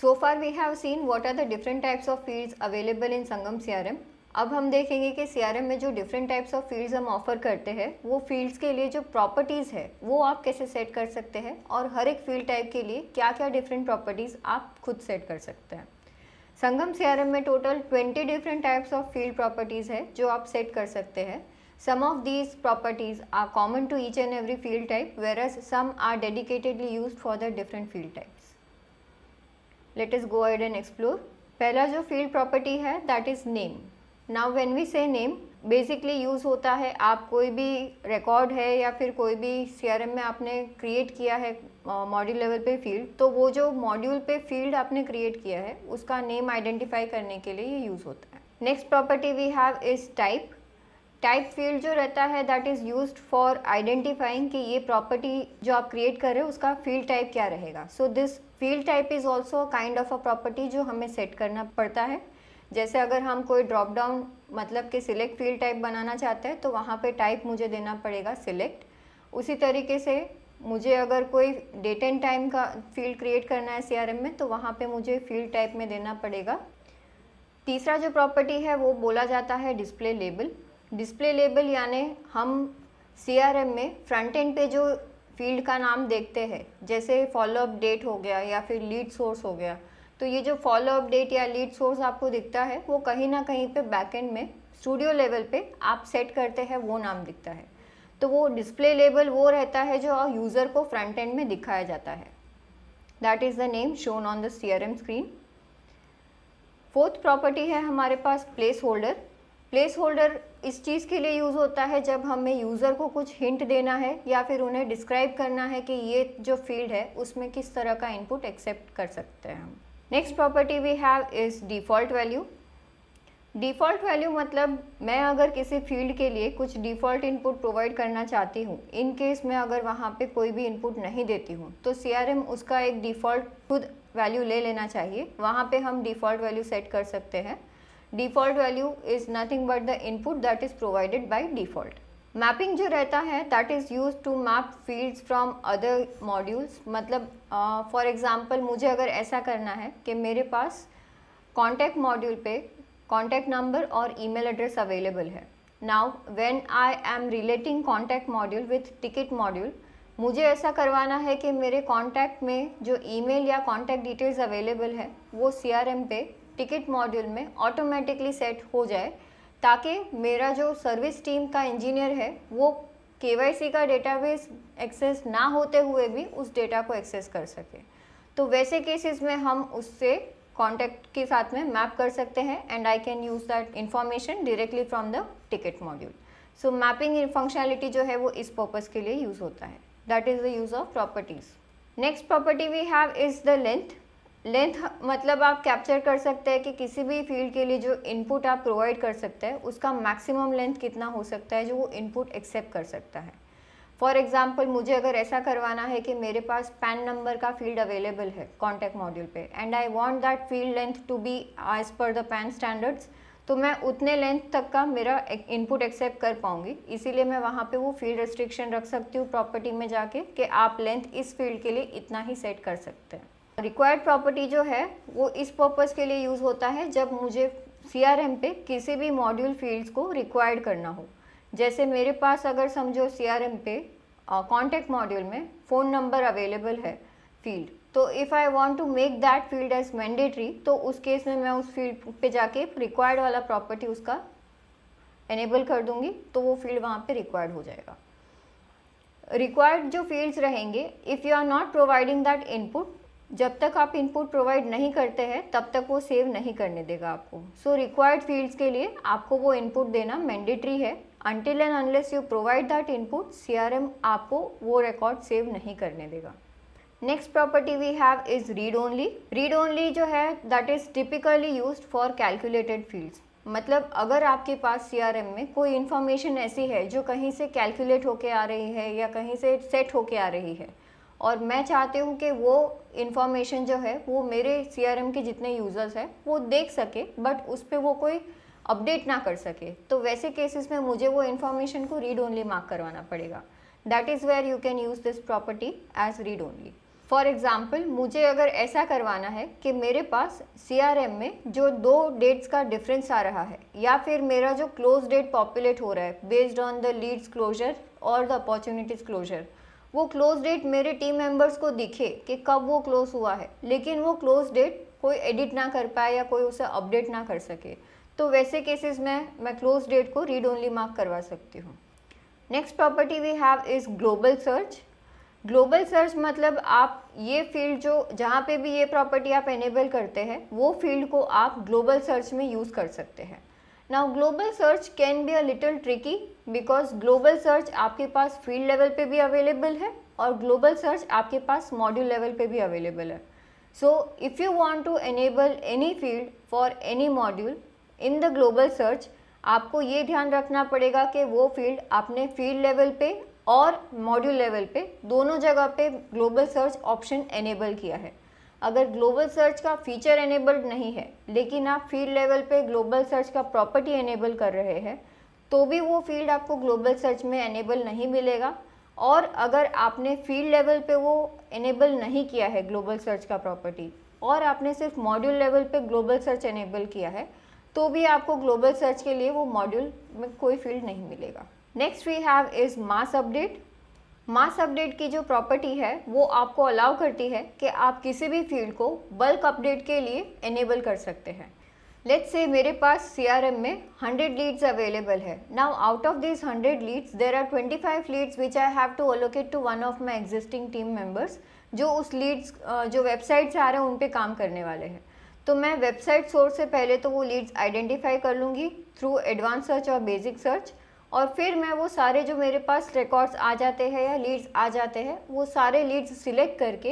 So far we have seen what are the different types of fields available in Sangam CRM. अब हम देखेंगे कि CRM में जो डिफरेंट टाइप्स ऑफ फील्ड्स हम ऑफर करते हैं वो फील्ड्स के लिए जो प्रॉपर्टीज़ है वो आप कैसे सेट कर सकते हैं और हर एक फील्ड टाइप के लिए क्या क्या डिफरेंट प्रॉपर्टीज़ आप खुद सेट कर सकते हैं. संगम CRM में total 20 different types of field properties है जो आप सेट कर सकते हैं. Some of these properties are common to each and every field type, whereas some are dedicatedly used for the different field types. Let us go ahead and explore. पहला जो field property है that is name. Now when we say name, basically use होता है आप कोई भी record है या फिर कोई भी CRM में आपने create किया है module level पे field, तो वो जो module पे field आपने create किया है उसका name identify करने के लिए ये use होता है. Next property we have is type. Type field जो रहता है that is used for identifying कि ये प्रॉपर्टी जो आप क्रिएट कर रहे हो उसका फील्ड टाइप क्या रहेगा. So this field type is also kind of a property जो हमें सेट करना पड़ता है. जैसे अगर हम कोई ड्रॉप डाउन मतलब कि सिलेक्ट फील्ड टाइप बनाना चाहते हैं तो वहाँ पे टाइप मुझे देना पड़ेगा सिलेक्ट. उसी तरीके से मुझे अगर कोई डेट एंड टाइम का फील्ड क्रिएट करना है CRM में तो वहाँ पे मुझे फील्ड टाइप में देना पड़ेगा. तीसरा जो प्रॉपर्टी है वो बोला जाता है डिस्प्ले लेबल. डिस्प्ले लेबल यानी हम CRM में फ्रंट एंड पे जो फील्ड का नाम देखते हैं जैसे फॉलो अप डेट हो गया या फिर लीड सोर्स हो गया, तो ये जो फॉलो अप डेट या लीड सोर्स आपको दिखता है वो कहीं ना कहीं पे बैक एंड में स्टूडियो लेवल पे आप सेट करते हैं वो नाम दिखता है. तो वो डिस्प्ले लेबल वो रहता है जो यूज़र को फ्रंट एंड में दिखाया जाता है. That is the name shown on the CRM screen. Fourth property है हमारे पास प्लेस होल्डर. प्लेस होल्डर इस चीज़ के लिए यूज़ होता है जब हमें यूज़र को कुछ हिंट देना है या फिर उन्हें डिस्क्राइब करना है कि ये जो फील्ड है उसमें किस तरह का इनपुट एक्सेप्ट कर सकते हैं हम. Next property we have is default value. Default value मतलब मैं अगर किसी फील्ड के लिए कुछ डिफ़ॉल्ट इनपुट प्रोवाइड करना चाहती हूँ, इन केस मैं अगर वहाँ पे कोई भी इनपुट नहीं देती हूँ तो CRM उसका एक डिफ़ॉल्ट खुद वैल्यू ले लेना चाहिए. वहाँ पे हम डिफ़ॉल्ट वैल्यू सेट कर सकते हैं. Default value is nothing but the input that is provided by default. Mapping जो रहता है that is use to map fields from other modules. मतलब फॉर एग्जांपल मुझे अगर ऐसा करना है कि मेरे पास कॉन्टैक्ट मॉड्यूल पे कॉन्टैक्ट नंबर और ईमेल एड्रेस अवेलेबल है. Now when I am relating contact module with ticket module, मुझे ऐसा करवाना है कि मेरे कॉन्टैक्ट में जो ईमेल या कॉन्टैक्ट डिटेल्स अवेलेबल है वो CRM पे टिकट मॉड्यूल में ऑटोमेटिकली सेट हो जाए ताकि मेरा जो सर्विस टीम का इंजीनियर है वो KYC का डेटाबेस एक्सेस ना होते हुए भी उस डेटा को एक्सेस कर सके. तो वैसे केसेस में हम उससे कॉन्टैक्ट के साथ में मैप कर सकते हैं and I can use that information directly from the ticket module. So mapping functionality जो है वो इस पर्पज़ के लिए यूज़ होता है. That is the use of properties. Next property we have is the length. Length मतलब आप कैप्चर कर सकते हैं कि किसी भी फील्ड के लिए जो इनपुट आप प्रोवाइड कर सकते हैं उसका मैक्सिमम लेंथ कितना हो सकता है जो वो इनपुट एक्सेप्ट कर सकता है. फॉर एग्जांपल मुझे अगर ऐसा करवाना है कि मेरे पास पैन नंबर का फील्ड अवेलेबल है कॉन्टैक्ट मॉड्यूल पे and I want that field length to be as per the PAN standards, तो मैं उतने लेंथ तक का मेरा इनपुट एक्सेप्ट कर पाऊंगी. इसीलिए मैं वहाँ पे वो फील्ड रेस्ट्रिक्शन रख सकती हूँ प्रॉपर्टी में जाके कि आप लेंथ इस फील्ड के लिए इतना ही सेट कर सकते हैं. रिक्वायर्ड प्रॉपर्टी जो है वो इस पर्पज़ के लिए यूज़ होता है जब मुझे CRM पे किसी भी मॉड्यूल फील्ड्स को रिक्वायर्ड करना हो. जैसे मेरे पास अगर समझो CRM पे कॉन्टैक्ट मॉड्यूल में फ़ोन नंबर अवेलेबल है फील्ड, तो if I want to make that field as mandatory तो उस केस में मैं उस फील्ड पे जाके रिक्वायर्ड वाला प्रॉपर्टी उसका एनेबल कर दूंगी तो वो फील्ड वहाँ पे रिक्वायर्ड हो जाएगा. रिक्वायर्ड जो फील्ड्स रहेंगे if you are not providing that input, जब तक आप इनपुट प्रोवाइड नहीं करते हैं तब तक वो सेव नहीं करने देगा आपको. सो रिक्वायर्ड फील्ड्स के लिए आपको वो इनपुट देना मैंडेटरी है. Until and unless you provide that input CRM आपको वो रिकॉर्ड सेव नहीं करने देगा. Next property we have is read only. Read only जो है that is typically used for calculated fields. मतलब अगर आपके पास CRM में कोई इन्फॉर्मेशन ऐसी है जो कहीं से कैलकुलेट होके आ रही है या कहीं से सेट होके आ रही है और मैं चाहती हूँ कि वो इन्फॉर्मेशन जो है वो मेरे CRM के जितने यूज़र्स हैं वो देख सके बट उस पर वो कोई अपडेट ना कर सके, तो वैसे केसेस में मुझे वो इन्फॉर्मेशन को रीड ओनली मार्क करवाना पड़ेगा. That is where you can use this property as read only. For example मुझे अगर ऐसा करवाना है कि मेरे पास CRM में जो 2 डेट्स का डिफरेंस आ रहा है, या फिर मेरा जो क्लोज डेट पॉपुलेट हो रहा है based on the leads closure और द अपॉर्चुनिटीज़ क्लोजर, वो क्लोज डेट मेरे टीम मेंबर्स को दिखे कि कब वो क्लोज हुआ है, लेकिन वो क्लोज डेट कोई एडिट ना कर पाए या कोई उसे अपडेट ना कर सके, तो वैसे केसेस में मैं क्लोज डेट को रीड ओनली मार्क करवा सकती हूँ। Next property we have is global search. Global search मतलब आप ये फील्ड जो जहाँ पे भी ये प्रॉपर्टी आप एनेबल करते हैं वो फील्ड को आप ग्लोबल सर्च में यूज़ कर सकते हैं। Now global search can be a little tricky because global search आपके पास फील्ड लेवल पे भी अवेलेबल है और ग्लोबल सर्च आपके पास मॉड्यूल लेवल पे भी अवेलेबल है। So if you want to enable any field for any module in the global search, आपको ये ध्यान रखना पड़ेगा कि वो फील्ड आपने फील्ड लेवल पे और मॉड्यूल लेवल पे दोनों जगह पे ग्लोबल सर्च ऑप्शन एनेबल किया है। अगर ग्लोबल सर्च का फीचर एनेबल्ड नहीं है लेकिन आप फील्ड लेवल पे ग्लोबल सर्च का प्रॉपर्टी एनेबल कर रहे हैं, तो भी वो फील्ड आपको ग्लोबल सर्च में एनेबल नहीं मिलेगा। और अगर आपने फील्ड लेवल पे वो एनेबल नहीं किया है ग्लोबल सर्च का प्रॉपर्टी और आपने सिर्फ मॉड्यूल लेवल पे ग्लोबल सर्च एनेबल किया है, तो भी आपको ग्लोबल सर्च के लिए वो मॉड्यूल में कोई फील्ड नहीं मिलेगा। Next we have is mass update. Mass update की जो प्रॉपर्टी है वो आपको अलाउ करती है कि आप किसी भी फील्ड को बल्क अपडेट के लिए एनेबल कर सकते हैं। लेट्स से मेरे पास CRM में 100 लीड्स अवेलेबल है। Now out of this 100 leads there are 25 leads which I have to allocate to one of my existing team members जो उस लीड्स जो वेबसाइट से आ रहे हैं उन पे काम करने वाले हैं। तो मैं वेबसाइट सोर्स से पहले तो वो लीड्स आइडेंटिफाई कर लूँगी थ्रू एडवांस सर्च और बेसिक सर्च, और फिर मैं वो सारे जो मेरे पास रिकॉर्ड्स आ जाते हैं या लीड्स आ जाते हैं वो सारे लीड्स सिलेक्ट करके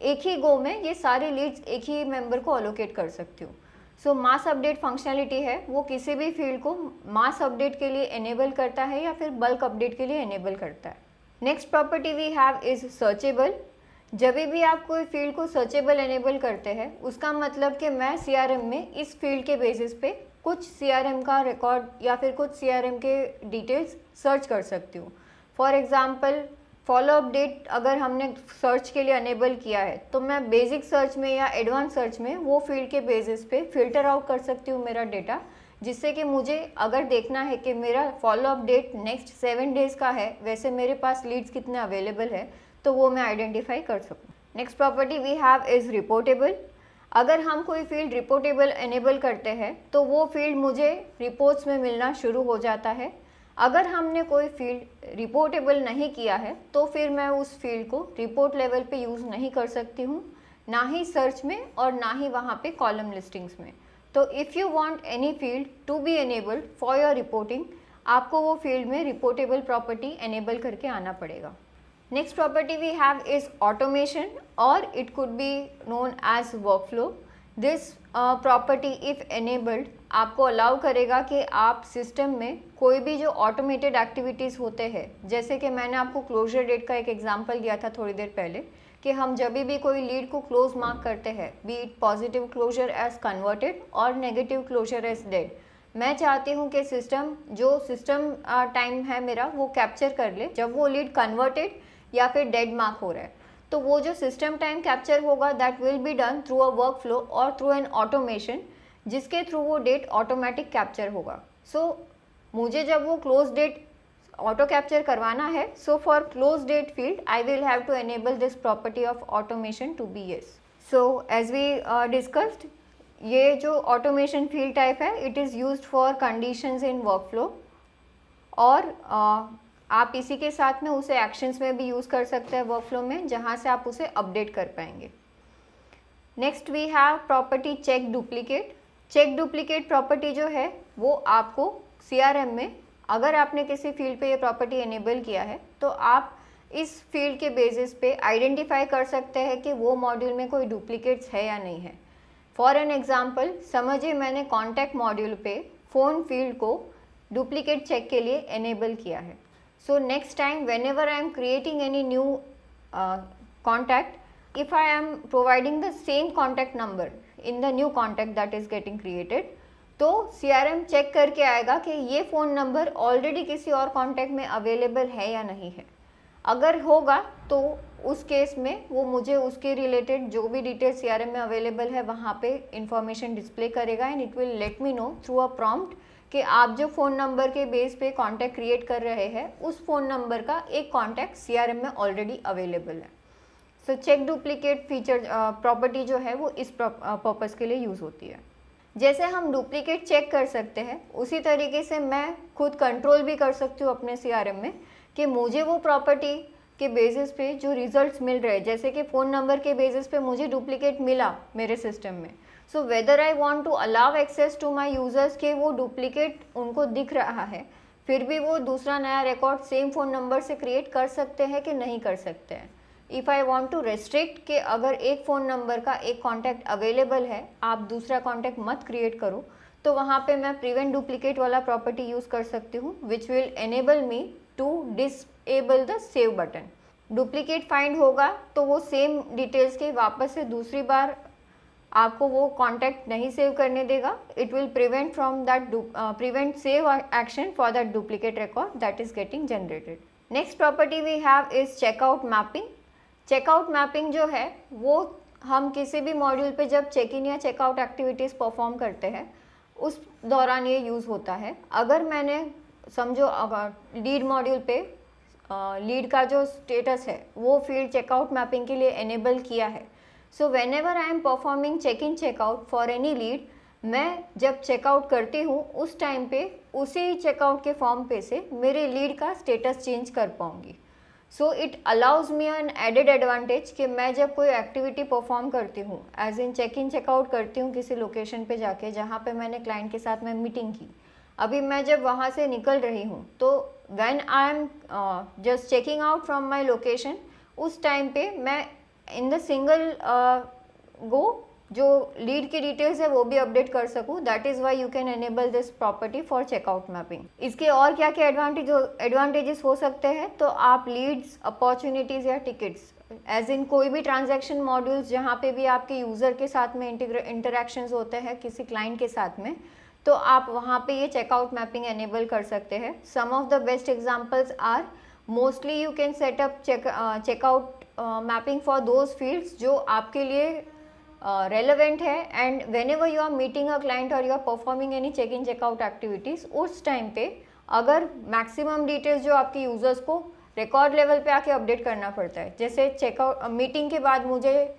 एक ही गो में ये सारे लीड्स एक ही मेंबर को अलोकेट कर सकती हूँ। सो मास अपडेट फंक्शनलिटी है वो किसी भी फील्ड को मास अपडेट के लिए एनेबल करता है या फिर बल्क अपडेट के लिए एनेबल करता है। Next property we have is searchable. जब भी आप कोई फील्ड को सर्चेबल एनेबल करते हैं उसका मतलब कि मैं CRM में इस फील्ड के बेसिस पे कुछ CRM का रिकॉर्ड या फिर कुछ CRM के डिटेल्स सर्च कर सकती हूँ। For example follow up date अगर हमने सर्च के लिए अनेबल किया है तो मैं बेसिक सर्च में या एडवांस सर्च में वो फील्ड के बेसिस पे फिल्टर आउट कर सकती हूँ मेरा डेटा, जिससे कि मुझे अगर देखना है कि मेरा follow up date next 7 days का है, वैसे मेरे पास लीड्स कितने अवेलेबल है तो वो मैं आइडेंटिफाई कर सकूँ। Next property we have is reportable. अगर हम कोई फील्ड रिपोर्टेबल एनेबल करते हैं तो वो फील्ड मुझे रिपोर्ट्स में मिलना शुरू हो जाता है। अगर हमने कोई फील्ड रिपोर्टेबल नहीं किया है तो फिर मैं उस फील्ड को रिपोर्ट लेवल पे यूज़ नहीं कर सकती हूँ, ना ही सर्च में और ना ही वहाँ पे कॉलम लिस्टिंग्स में। तो if you want any field to be enabled for your reporting, आपको वो फील्ड में रिपोर्टेबल प्रॉपर्टी एनेबल करके आना पड़ेगा। Next property we have is automation, or it could be known as workflow. This property if enabled आपको allow करेगा कि आप सिस्टम में कोई भी जो ऑटोमेटेड एक्टिविटीज़ होते हैं, जैसे कि मैंने आपको क्लोजर डेट का एक एग्जांपल दिया था थोड़ी देर पहले कि हम जब भी कोई लीड को क्लोज मार्क करते हैं, be it positive closure as converted और नेगेटिव क्लोजर एज डेड, मैं चाहती हूँ कि सिस्टम जो सिस्टम टाइम है मेरा वो कैप्चर कर ले जब वो लीड कन्वर्टेड या फिर डेड मार्क हो रहा है। तो वो जो सिस्टम टाइम कैप्चर होगा that will be done through a work flow और थ्रू एन ऑटोमेशन, जिसके थ्रू वो डेट ऑटोमेटिक कैप्चर होगा। सो मुझे जब वो क्लोज डेट ऑटो कैप्चर करवाना है, so for close date field I will have to enable this property of automation to be yes. So as we discussed, ये जो ऑटोमेशन फील्ड टाइप है it is used for conditions in workflow, और आप इसी के साथ में उसे एक्शंस में भी यूज़ कर सकते हैं वर्क फ्लो में, जहाँ से आप उसे अपडेट कर पाएंगे। Next we have property check duplicate. Check duplicate property जो है वो आपको CRM में अगर आपने किसी फील्ड पे ये प्रॉपर्टी एनेबल किया है तो आप इस फील्ड के बेसिस पे आइडेंटिफाई कर सकते हैं कि वो मॉड्यूल में कोई डुप्लीकेट्स है या नहीं है। फॉर एन एग्जांपल समझिए मैंने कॉन्टैक्ट मॉड्यूल पे फ़ोन फील्ड को डुप्लीकेट चेक के लिए एनेबल किया है। So next time whenever I am creating any new contact, if I am providing the same contact number in the new contact that is getting created, तो CRM check करके आएगा कि ये phone number already किसी और contact में available है या नहीं है। अगर होगा तो उस केस में वो मुझे उसके रिलेटेड जो भी डिटेल CRM में अवेलेबल है वहाँ पे इंफॉर्मेशन डिस्प्ले करेगा and it will let me know through a prompt कि आप जो फ़ोन नंबर के बेस पे कॉन्टैक्ट क्रिएट कर रहे हैं उस फ़ोन नंबर का एक कॉन्टैक्ट CRM में ऑलरेडी अवेलेबल है। So check duplicate feature property जो है वो इस पर्पज़ के लिए यूज़ होती है। जैसे हम डुप्लीकेट चेक कर सकते हैं उसी तरीके से मैं खुद कंट्रोल भी कर सकती हूँ अपने CRM में कि मुझे वो प्रॉपर्टी के बेसिस पे जो रिजल्ट्स मिल रहे हैं, जैसे कि फ़ोन नंबर के बेसिस पे मुझे डुप्लीकेट मिला मेरे सिस्टम में, so whether I want to allow access to my users के वो डुप्लीकेट उनको दिख रहा है, फिर भी वो दूसरा नया रिकॉर्ड सेम फ़ोन नंबर से क्रिएट कर सकते हैं कि नहीं कर सकते हैं। If I want to restrict कि अगर एक फ़ोन नंबर का एक कॉन्टैक्ट अवेलेबल है, आप दूसरा कॉन्टैक्ट मत क्रिएट करो, तो वहाँ पे मैं प्रिवेंट डुप्लीकेट वाला प्रॉपर्टी यूज़ कर सकती हूँ which will enable me to disable the save button. Duplicate find होगा तो वो सेम डिटेल्स के वापस से दूसरी बार आपको वो कॉन्टैक्ट नहीं सेव करने देगा। It will prevent from that prevent save action for that duplicate record that is getting generated. Next property we have is checkout mapping. Checkout mapping जो है वो हम किसी भी मॉड्यूल पे जब चेक इन या चेकआउट एक्टिविटीज़ परफॉर्म करते हैं उस दौरान ये यूज़ होता है। अगर मैंने समझो लीड मॉड्यूल पे लीड का जो स्टेटस है वो फील्ड चेकआउट मैपिंग के लिए एनेबल किया है, so whenever I am performing check in checkout for any lead, मैं जब चेकआउट करती हूँ उस टाइम पे उसी चेकआउट के फॉर्म पे से मेरे लीड का स्टेटस चेंज कर पाऊँगी। So it allows me an added advantage कि मैं जब कोई एक्टिविटी परफॉर्म करती हूँ, as in check in checkout करती हूँ किसी लोकेशन पे जाके जहाँ पे मैंने क्लाइंट के साथ में मीटिंग की, अभी मैं जब वहाँ से निकल रही हूँ तो when I am just checking out from my location, उस टाइम पे मैं इन द सिंगल गो जो लीड की डिटेल्स है वो भी अपडेट कर सकूँ। That is why you can enable this property for checkout mapping. इसके और क्या क्या एडवांटेजेस हो सकते हैं, तो आप लीड्स, अपॉर्चुनिटीज़ या टिकट्स, एज इन कोई भी ट्रांजैक्शन मॉड्यूल्स जहाँ पे भी आपके यूज़र के साथ में इंटरेक्शंस होते हैं किसी क्लाइंट के साथ में, तो आप वहाँ पे ये चेकआउट मैपिंग एनेबल कर सकते हैं। Some of the best examples are, mostly you can set up checkout mapping for those fields जो आपके लिए रेलेवेंट है, and whenever you are meeting a client और you are performing any check in checkout activities, उस time पे अगर maximum details जो आपके यूज़र्स को रिकॉर्ड लेवल पे आके अपडेट करना पड़ता है, जैसे चेकआउट मीटिंग के बाद मुझे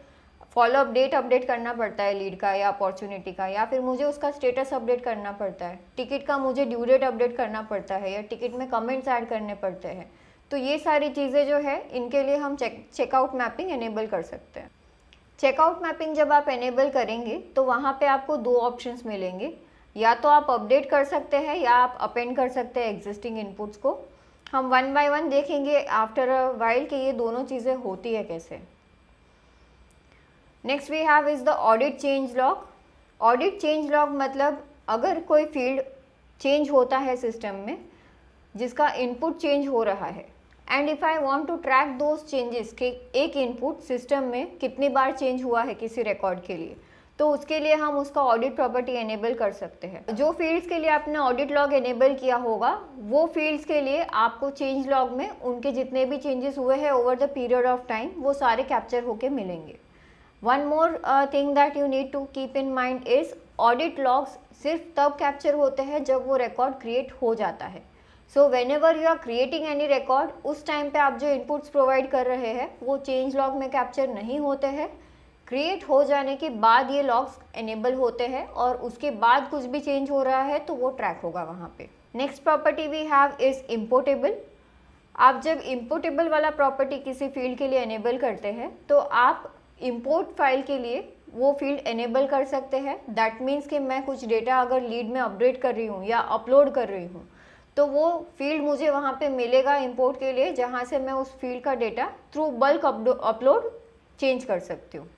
फॉलोअप डेट अपडेट करना पड़ता है लीड का या अपॉर्चुनिटी का, या फिर मुझे उसका स्टेटस अपडेट करना पड़ता है, टिकट का मुझे ड्यू डेट अपडेट करना पड़ता है, या टिकट में कमेंट्स ऐड करने पड़ते हैं, तो ये सारी चीज़ें जो है इनके लिए हम चेकआउट मैपिंग एनेबल कर सकते हैं। चेकआउट मैपिंग जब आप एनेबल करेंगे तो वहाँ पे आपको दो ऑप्शंस मिलेंगे, या तो आप अपडेट कर सकते हैं या आप अपेंड कर सकते हैं एग्जिस्टिंग इनपुट्स को। हम वन बाय वन देखेंगे आफ्टर अ वाइल कि ये दोनों चीज़ें होती है कैसे। Next we have is the audit change log. Audit change log मतलब अगर कोई फील्ड चेंज होता है सिस्टम में जिसका इनपुट चेंज हो रहा है, and if I want to track those changes कि एक इनपुट सिस्टम में कितनी बार चेंज हुआ है किसी रिकॉर्ड के लिए, तो उसके लिए हम उसका ऑडिट प्रॉपर्टी एनेबल कर सकते हैं। जो फील्ड्स के लिए आपने ऑडिट लॉग एनेबल किया होगा वो फील्ड्स के लिए आपको चेंज लॉग में उनके जितने भी चेंजेस हुए हैं over the period of time वो सारे कैप्चर होके मिलेंगे। One more thing that you need to keep in mind is audit logs सिर्फ तब कैप्चर होते हैं जब वो रिकॉर्ड क्रिएट हो जाता है। So whenever you are creating any record, उस टाइम पे आप जो इनपुट्स प्रोवाइड कर रहे हैं वो चेंज लॉग में कैप्चर नहीं होते हैं। क्रिएट हो जाने के बाद ये लॉग्स एनेबल होते हैं और उसके बाद कुछ भी चेंज हो रहा है तो वो ट्रैक होगा वहाँ पे। Next property we have is importable. आप जब इम्पोर्टेबल वाला प्रॉपर्टी किसी फील्ड के लिए एनेबल करते हैं तो आप इम्पोर्ट फाइल के लिए वो फील्ड एनेबल कर सकते हैं। दैट मीन्स कि मैं कुछ डेटा अगर लीड में अपडेट कर रही हूँ या अपलोड कर रही हूँ तो वो फील्ड मुझे वहाँ पे मिलेगा इंपोर्ट के लिए, जहाँ से मैं उस फील्ड का data through bulk upload change कर सकती हूँ।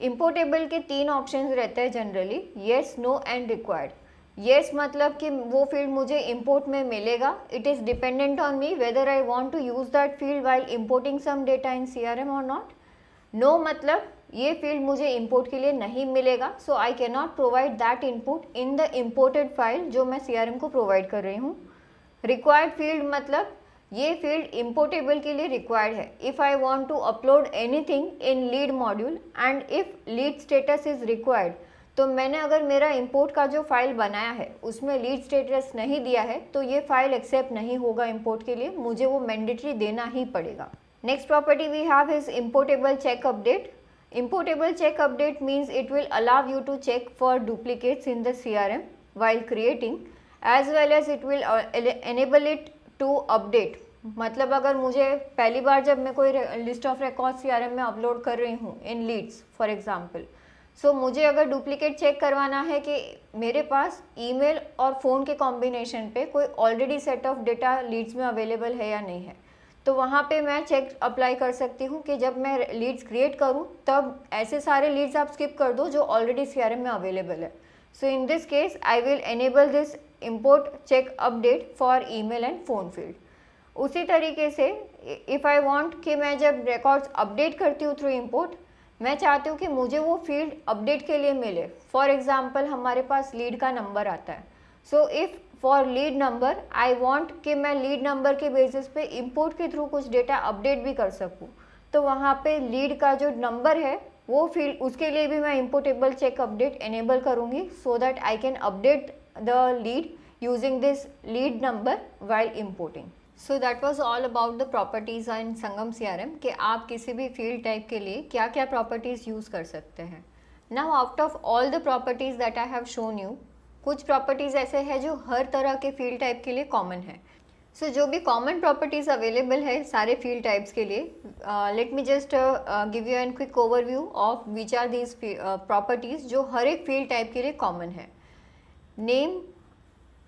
इम्पोर्टेबल के तीन ऑप्शंस रहते हैं generally, yes, no and required. Yes मतलब कि वो फील्ड मुझे इंपोर्ट में मिलेगा, it is dependent on me whether I want to use that field while importing some data in CRM और नॉट। नो मतलब ये फील्ड मुझे इंपोर्ट के लिए नहीं मिलेगा, so I can not provide that input in the imported file जो मैं CRM को प्रोवाइड कर रही हूँ। रिक्वायर्ड फील्ड मतलब ये फील्ड इम्पोर्टेबल के लिए रिक्वायर्ड है। If I want to upload anything in lead module and if lead status is required, तो मैंने अगर मेरा इंपोर्ट का जो फाइल बनाया है उसमें लीड स्टेटस नहीं दिया है तो ये फाइल एक्सेप्ट नहीं होगा इंपोर्ट के लिए, मुझे वो मैंडेटरी देना ही पड़ेगा। Next property we have is importable check update. Importable check update means it will allow you to check for duplicates in the CRM while creating, as well as it will enable it to update। मतलब अगर मुझे पहली बार जब मैं कोई list of record CRM में upload कर रही हूँ in leads for example, so मुझे अगर डुप्लीकेट चेक करवाना है कि मेरे पास ईमेल और फ़ोन के कॉम्बिनेशन पे कोई already set of data leads में अवेलेबल है या नहीं है, तो वहाँ पे मैं चेक अप्लाई कर सकती हूँ कि जब मैं लीड्स क्रिएट करूँ तब ऐसे सारे लीड्स आप स्किप कर दो जो ऑलरेडी CRM में अवेलेबल है। So in this case I will enable this import check update for email and phone field. उसी तरीके से इफ़ आई वांट कि मैं जब रिकॉर्ड्स अपडेट करती हूँ थ्रू इम्पोर्ट, मैं चाहती हूँ कि मुझे वो फील्ड अपडेट के लिए मिले। फॉर एग्ज़ाम्पल हमारे पास लीड का नंबर आता है, so if for lead number I want कि मैं लीड नंबर के बेसिस पे इंपोर्ट के थ्रू कुछ डेटा अपडेट भी कर सकूं, तो वहाँ पे लीड का जो नंबर है वो फील्ड, उसके लिए भी मैं इम्पोर्टेबल चेक अपडेट एनेबल करूँगी so that I can update the lead using this lead number while importing. So that was all about the properties in Sangam CRM कि आप किसी भी फील्ड टाइप के लिए क्या क्या प्रॉपर्टीज़ यूज़ कर सकते हैं। Now out of all the properties that I have shown you, कुछ प्रॉपर्टीज़ ऐसे हैं जो हर तरह के फील्ड टाइप के लिए कॉमन है। सो जो भी कॉमन प्रॉपर्टीज़ अवेलेबल है सारे फील्ड टाइप्स के लिए, let me just give you an quick overview of which are these properties जो हर एक फील्ड टाइप के लिए कॉमन है। Name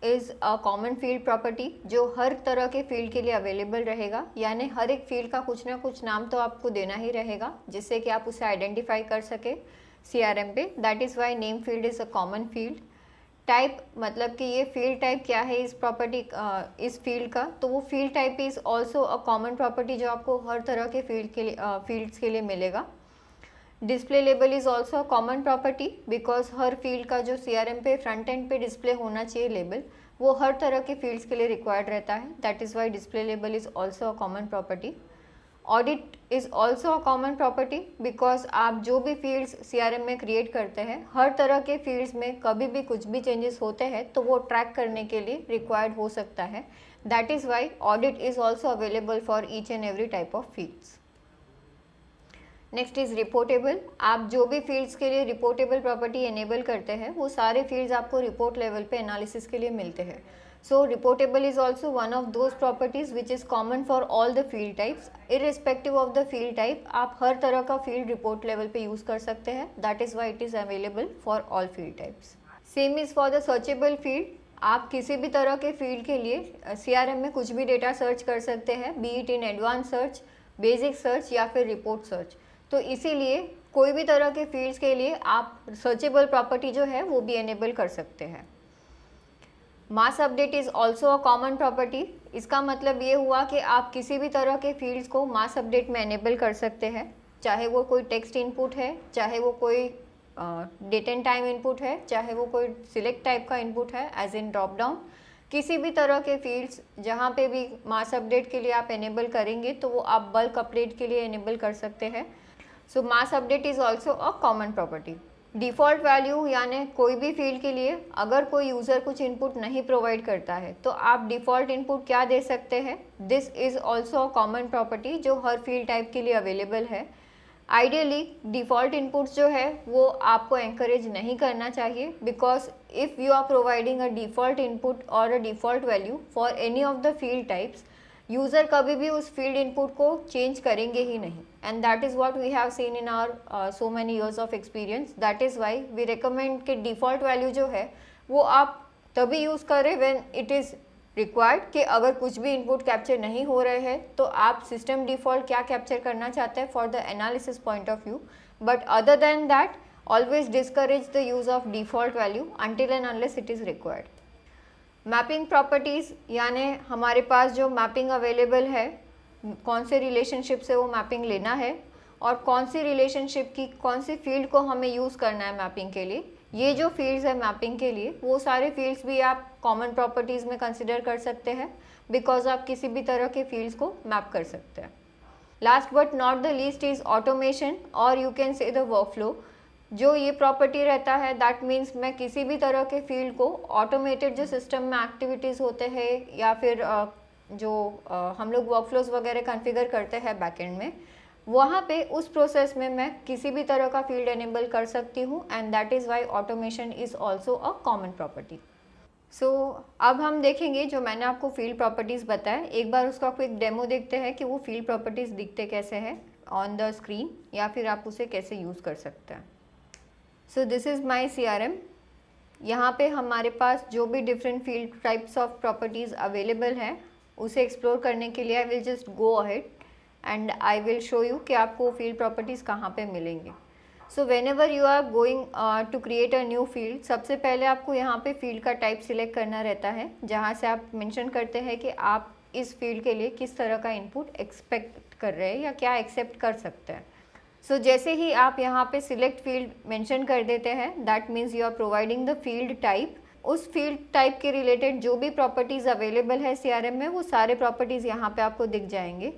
is a common field property जो हर तरह के फील्ड के लिए अवेलेबल रहेगा, यानी हर एक फील्ड का कुछ ना कुछ नाम तो आपको देना ही रहेगा जिससे कि आप उसे आइडेंटिफाई कर सके CRM पे। That is why name field is a common field. Type मतलब कि ये फील्ड टाइप क्या है इस प्रॉपर्टी इस फील्ड का, तो वो field type is also a common property जो आपको हर तरह के फील्ड्स के लिए मिलेगा। Display label is also a common property because her field का जो CRM पे फ्रंट एंड पे डिस्प्ले होना चाहिए लेबल, वो हर तरह के फील्ड्स के लिए रिक्वायर्ड रहता है। That is Y display label is also a common property. Audit is also a common property because आप जो भी फील्ड्स CRM में क्रिएट करते हैं, हर तरह के फील्ड्स में कभी भी कुछ भी चेंजेस होते हैं तो वो ट्रैक करने के लिए रिक्वायर्ड हो सकता है। That is Y audit is also available for each and every type of fields. Next is reportable. आप जो भी फील्ड्स के लिए रिपोर्टेबल प्रॉपर्टी एनेबल करते हैं वो सारे फील्ड्स आपको रिपोर्ट लेवल पे एनालिसिस के लिए मिलते हैं। So reportable is also one of those properties which is common for all the field types. Irrespective of the field type, आप हर तरह का field report level पे use कर सकते हैं. That is why it is available for all field types. Same is for the searchable field. आप किसी भी तरह के field के लिए CRM में कुछ भी data search कर सकते हैं, be it in advanced search, basic search या फिर report search. तो इसीलिए कोई भी तरह के fields के लिए आप searchable property जो है वो भी enable कर सकते हैं। Mass update is also a common property. इसका मतलब ये हुआ कि आप किसी भी तरह के फील्ड्स को मास अपडेट में एनेबल कर सकते हैं, चाहे वो कोई टेक्स्ट इनपुट है, चाहे वो कोई डेट एंड टाइम इनपुट है, चाहे वो कोई सिलेक्ट टाइप का इनपुट है एज इन ड्रॉप डाउन। किसी भी तरह के फील्ड्स जहाँ पे भी मास अपडेट के लिए आप एनेबल करेंगे तो वो आप बल्क अपडेट के लिए एनेबल कर सकते हैं। So mass update is also a common property. Default value यानी कोई भी फील्ड के लिए अगर कोई यूज़र कुछ इनपुट नहीं प्रोवाइड करता है तो आप डिफ़ॉल्ट इनपुट क्या दे सकते हैं, this is also a common property जो हर फील्ड टाइप के लिए अवेलेबल है। आइडियली डिफ़ॉल्ट इनपुट्स जो है वो आपको एंकरेज नहीं करना चाहिए because if you are providing a default input और a default value for any of the field types, user कभी भी उस फील्ड इनपुट को चेंज करेंगे ही नहीं। And that is what we have seen in our so many years of experience. That is why we recommend कि default value जो है वो आप तभी यूज़ करें व्हेन इट इज़ रिक्वायर्ड, कि अगर कुछ भी इनपुट कैप्चर नहीं हो रहे हैं तो आप सिस्टम डिफ़ॉल्ट क्या कैप्चर करना चाहते हैं for the analysis point of view, but other than that always discourage the use of default value until and unless it is required. Mapping properties यानी हमारे पास जो मैपिंग अवेलेबल है, कौन से रिलेशनशिप से वो मैपिंग लेना है और कौन सी रिलेशनशिप की कौन सी फील्ड को हमें यूज़ करना है मैपिंग के लिए। ये जो फील्ड्स है मैपिंग के लिए, वो सारे फील्ड्स भी आप कॉमन प्रॉपर्टीज़ में कंसिडर कर सकते हैं, बिकॉज आप किसी भी तरह के फील्ड्स को मैप कर सकते हैं। Last but not the least is automation, और you can say the workflow. जो ये प्रॉपर्टी रहता है, दैट मीन्स मैं किसी भी तरह के फील्ड को ऑटोमेटेड जो सिस्टम में एक्टिविटीज़ होते हैं या फिर हम लोग वर्कफ्लोज वगैरह कॉन्फ़िगर करते हैं बैकएंड में, वहाँ पे उस प्रोसेस में मैं किसी भी तरह का फील्ड एनेबल कर सकती हूँ, and that is why automation is also a common property. So अब हम देखेंगे जो मैंने आपको फील्ड प्रॉपर्टीज़ बताया, एक बार उसका आपको एक डेमो देखते हैं कि वो फील्ड प्रॉपर्टीज़ दिखते कैसे हैं ऑन द स्क्रीन, या फिर आप उसे कैसे यूज़ कर सकते हैं। So this is my CRM। यहाँ पे हमारे पास जो भी different field types of properties available हैं, उसे एक्सप्लोर करने के लिए I will just go ahead and I will show you कि आपको फील्ड प्रॉपर्टीज़ कहाँ पे मिलेंगे। So whenever you are going to create a new field, सबसे पहले आपको यहाँ पे फील्ड का टाइप सिलेक्ट करना रहता है, जहाँ से आप मेंशन करते हैं कि आप इस फील्ड के लिए किस तरह का इनपुट एक्सपेक्ट कर रहे हैं या क्या एक्सेप्ट कर सकते हैं। सो जैसे ही आप यहाँ पे सिलेक्ट फील्ड मेंशन कर देते हैं, that means you are providing the field type. उस फील्ड टाइप के रिलेटेड जो भी प्रॉपर्टीज़ अवेलेबल है CRM में, वो सारे प्रॉपर्टीज़ यहाँ पे आपको दिख जाएंगे।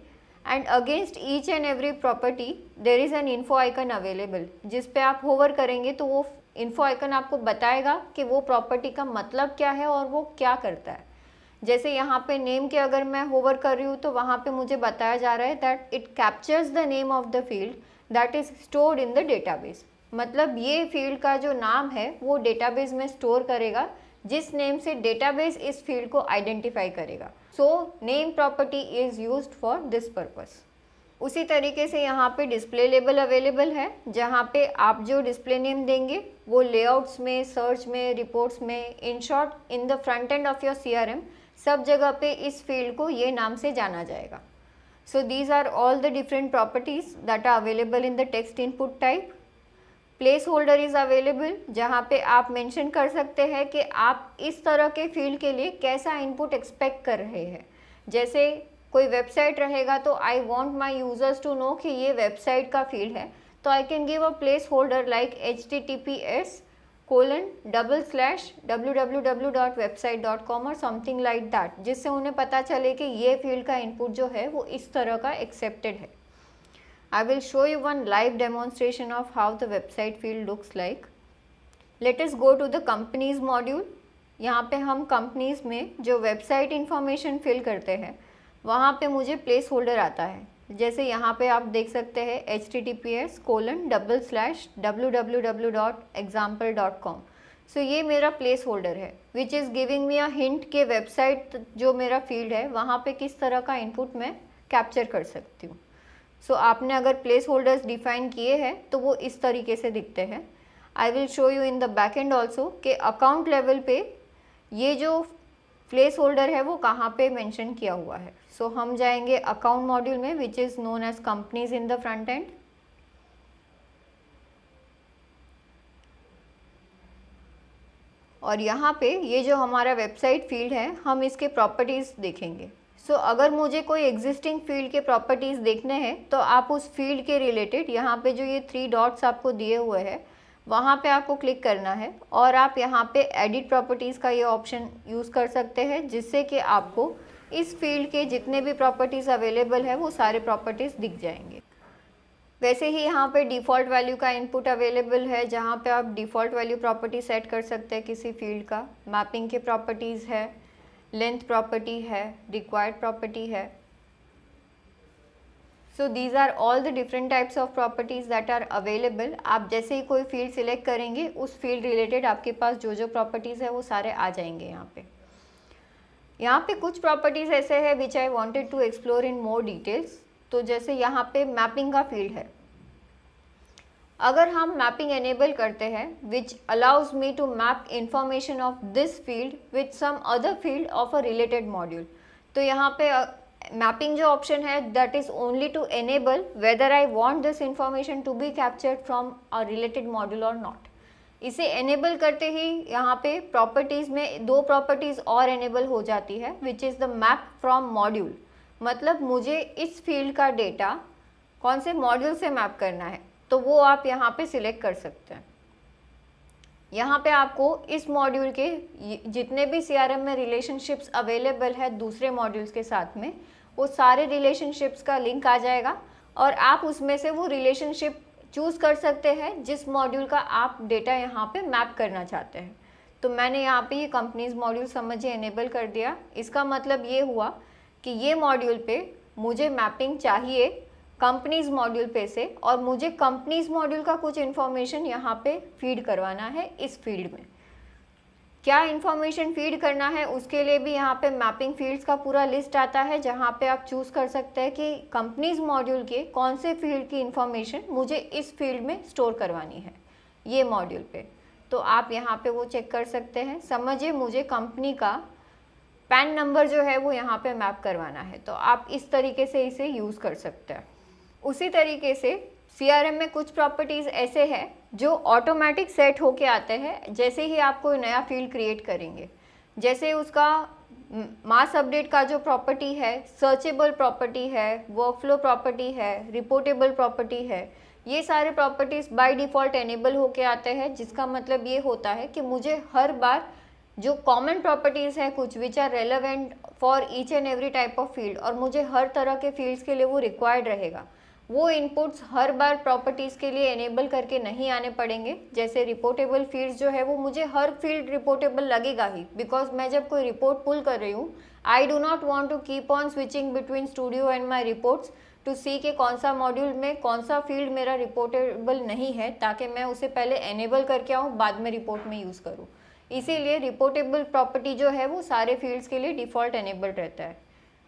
And against each and every property there is an info icon available, जिस पे आप होवर करेंगे तो वो इन्फो आइकन आपको बताएगा कि वो प्रॉपर्टी का मतलब क्या है और वो क्या करता है। जैसे यहाँ पे नेम के अगर मैं होवर कर रही हूँ तो वहाँ पे मुझे बताया जा रहा है that it captures the name of the field that is stored in the database. मतलब ये फील्ड का जो नाम है वो डेटाबेस में स्टोर करेगा, जिस नेम से डेटाबेस इस फील्ड को आइडेंटिफाई करेगा। So name property is used for this purpose. उसी तरीके से यहाँ पे डिस्प्ले लेबल अवेलेबल है, जहाँ पे आप जो डिस्प्ले नेम देंगे वो लेआउट्स में, सर्च में, रिपोर्ट्स में, in short in the front end of your CRM, सब जगह पे इस फील्ड को ये नाम से जाना जाएगा। So these are all the different properties that are available in the text input type. Placeholder is available, जहाँ पे आप मेंशन कर सकते हैं कि आप इस तरह के फील्ड के लिए कैसा इनपुट एक्सपेक्ट कर रहे हैं। जैसे कोई वेबसाइट रहेगा तो I want my users to know कि ये वेबसाइट का फील्ड है, तो I can give a placeholder like https://www.website.com और समथिंग लाइक दैट, जिससे उन्हें पता चले कि ये फील्ड का इनपुट जो है वो इस तरह का एक्सेप्टेड है। I will show you one live demonstration of how the website field looks like. Let us go to the companies module. यहाँ पे हम companies में जो website information fill करते हैं, वहाँ पे मुझे प्लेस होल्डर आता है। जैसे यहाँ पे आप देख सकते हैं https://www.example.com। सो ये मेरा प्लेस होल्डर है which is giving me a hint के वेबसाइट जो मेरा फील्ड है वहाँ पे किस तरह का इनपुट मैं कैप्चर कर सकती हूँ। सो आपने अगर प्लेस होल्डर्स डिफाइन किए हैं तो वो इस तरीके से दिखते हैं। आई will show you in the back and also कि अकाउंट लेवल पे ये जो प्लेस होल्डर है वो कहाँ पे मेंशन किया हुआ है। सो हम जाएंगे अकाउंट मॉड्यूल में which is known as companies in the front end. और यहाँ पे ये जो हमारा वेबसाइट फील्ड है, हम इसके प्रॉपर्टीज़ देखेंगे। सो अगर मुझे कोई एग्जिस्टिंग फील्ड के प्रॉपर्टीज़ देखने हैं तो आप उस फील्ड के रिलेटेड यहाँ पे जो ये 3 डॉट्स आपको दिए हुए हैं वहाँ पे आपको क्लिक करना है और आप यहाँ पे एडिट प्रॉपर्टीज़ का ये ऑप्शन यूज़ कर सकते हैं, जिससे कि आपको इस फील्ड के जितने भी प्रॉपर्टीज़ अवेलेबल है वो सारे प्रॉपर्टीज़ दिख जाएंगे। वैसे ही यहाँ पे डिफ़ॉल्ट वैल्यू का इनपुट अवेलेबल है, जहाँ पे आप डिफ़ॉल्ट वैल्यू प्रॉपर्टी सेट कर सकते हैं किसी फील्ड का। मैपिंग के प्रॉपर्टीज़ है, लेंथ प्रॉपर्टी है, रिक्वायर्ड प्रॉपर्टी है। So these are all the different types of properties that are available. आप जैसे ही कोई फील्ड सिलेक्ट करेंगे उस फील्ड रिलेटेड आपके पास जो जो प्रॉपर्टीज़ है वो सारे आ जाएंगे यहाँ पे। यहाँ पे कुछ प्रॉपर्टीज़ ऐसे हैं which I wanted to explore in more details. तो जैसे यहाँ पे मैपिंग का फील्ड है, अगर हम मैपिंग एनेबल करते हैं which allows me to map information of this field with some other field of a related module, तो यहाँ पे मैपिंग जो ऑप्शन है that is only to enable whether I want this information to be captured from a related module और not. इसे enable करते ही यहाँ पे प्रॉपर्टीज़ में 2 प्रॉपर्टीज़ और एनेबल हो जाती है which is the map from module. मतलब मुझे इस फील्ड का डेटा कौन से मॉड्यूल से मैप करना है, तो वो आप यहाँ पे सिलेक्ट कर सकते हैं। यहाँ पे आपको इस मॉड्यूल के जितने भी CRM में रिलेशनशिप्स अवेलेबल है दूसरे मॉड्यूल्स के साथ में, वो सारे रिलेशनशिप्स का लिंक आ जाएगा और आप उसमें से वो रिलेशनशिप चूज़ कर सकते हैं जिस मॉड्यूल का आप डेटा यहाँ पे मैप करना चाहते हैं। तो मैंने यहाँ पे ये कंपनीज मॉड्यूल समझिए इनेबल कर दिया। इसका मतलब ये हुआ कि ये मॉड्यूल पे मुझे मैपिंग चाहिए कंपनीज मॉड्यूल पे से, और मुझे कंपनीज मॉड्यूल का कुछ इन्फॉर्मेशन यहाँ पे फीड करवाना है इस फील्ड में। क्या इन्फॉर्मेशन फीड करना है उसके लिए भी यहाँ पे मैपिंग फील्ड्स का पूरा लिस्ट आता है, जहाँ पे आप चूज़ कर सकते हैं कि कंपनीज मॉड्यूल के कौन से फील्ड की इन्फॉर्मेशन मुझे इस फील्ड में स्टोर करवानी है ये मॉड्यूल पे। तो आप यहाँ पे वो चेक कर सकते हैं। समझिए मुझे कंपनी का पैन नंबर जो है वो यहाँ पे मैप करवाना है, तो आप इस तरीके से इसे यूज़ कर सकते हैं। उसी तरीके से CRM में कुछ प्रॉपर्टीज़ ऐसे हैं जो ऑटोमेटिक सेट होके आते हैं जैसे ही आप कोई नया फील्ड क्रिएट करेंगे। जैसे उसका मास अपडेट का जो प्रॉपर्टी है, सर्चेबल प्रॉपर्टी है, वर्कफ्लो प्रॉपर्टी है, रिपोर्टेबल प्रॉपर्टी है, ये सारे प्रॉपर्टीज़ बाय डिफ़ॉल्ट एनेबल होके आते हैं, जिसका मतलब ये होता है कि मुझे हर बार जो कॉमन प्रॉपर्टीज़ हैं कुछ which are relevant for each and every type of field, और मुझे हर तरह के फील्ड्स के लिए वो रिक्वायर्ड रहेगा, वो इनपुट्स हर बार प्रॉपर्टीज़ के लिए एनेबल करके नहीं आने पड़ेंगे। जैसे रिपोर्टेबल फील्ड्स जो है वो मुझे हर फील्ड रिपोर्टेबल लगेगा ही, बिकॉज मैं जब कोई रिपोर्ट पुल कर रही हूँ, I do not want to keep on switching between studio and my reports to see के कौन सा मॉड्यूल में कौन सा फील्ड मेरा रिपोर्टेबल नहीं है, ताकि मैं उसे पहले एनेबल करके आऊँ बाद में रिपोर्ट में यूज़ करूँ। इसीलिए रिपोर्टेबल प्रॉपर्टी जो है वो सारे फील्ड्स के लिए डिफ़ॉल्ट एनेबल्ड रहता है।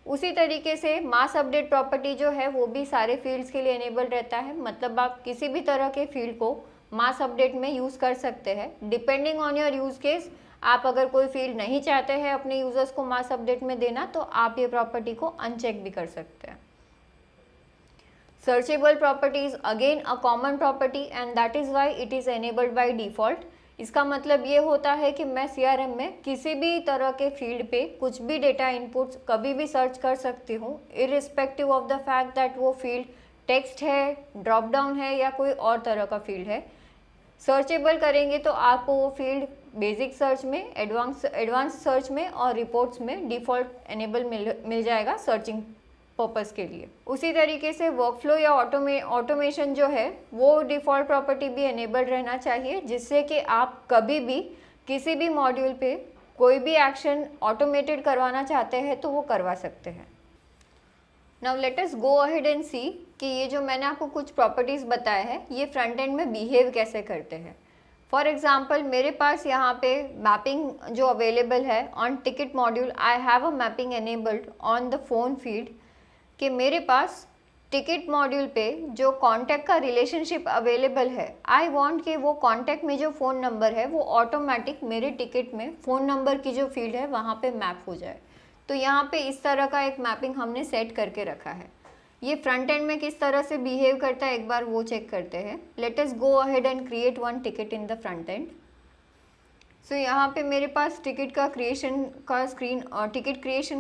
उसी तरीके से मास अपडेट प्रॉपर्टी जो है वो भी सारे फील्ड्स के लिए एनेबल रहता है, मतलब आप किसी भी तरह के फील्ड को मास अपडेट में यूज़ कर सकते हैं depending on your use case. आप अगर कोई फील्ड नहीं चाहते हैं अपने यूज़र्स को मास अपडेट में देना, तो आप ये प्रॉपर्टी को अनचेक भी कर सकते हैं। Searchable property is again a common property and that is why it is enabled by default. इसका मतलब ये होता है कि मैं CRM में किसी भी तरह के फील्ड पे कुछ भी डेटा इनपुट्स कभी भी सर्च कर सकती हूँ, irrespective of the fact that वो फील्ड टेक्स्ट है, ड्रॉप डाउन है या कोई और तरह का फील्ड है। सर्चेबल करेंगे तो आपको वो फील्ड बेसिक सर्च में, एडवांस सर्च में और रिपोर्ट्स में डिफ़ॉल्ट एनेबल मिल जाएगा सर्चिंग पर्पस के लिए। उसी तरीके से वर्कफ्लो या ऑटोमेशन जो है वो डिफ़ॉल्ट प्रॉपर्टी भी एनेबल्ड रहना चाहिए, जिससे कि आप कभी भी किसी भी मॉड्यूल पे कोई भी एक्शन ऑटोमेटेड करवाना चाहते हैं तो वो करवा सकते हैं। Now let us go ahead and see कि ये जो मैंने आपको कुछ प्रॉपर्टीज़ बताए हैं ये फ्रंट एंड में बिहेव कैसे करते हैं। फॉर एग्जाम्पल मेरे पास यहाँ पे मैपिंग जो अवेलेबल है on ticket module, I have a mapping enabled on the phone field कि मेरे पास टिकट मॉड्यूल पे जो कॉन्टैक्ट का रिलेशनशिप अवेलेबल है, आई वांट कि वो कॉन्टैक्ट में जो फ़ोन नंबर है वो ऑटोमेटिक मेरे टिकट में फ़ोन नंबर की जो फील्ड है वहाँ पे मैप हो जाए। तो यहाँ पे इस तरह का एक मैपिंग हमने सेट करके रखा है। ये फ्रंट एंड में किस तरह से बिहेव करता है एक बार वो चेक करते हैं। Let us go ahead and create one ticket in the front end. So यहाँ पे मेरे पास टिकट क्रिएशन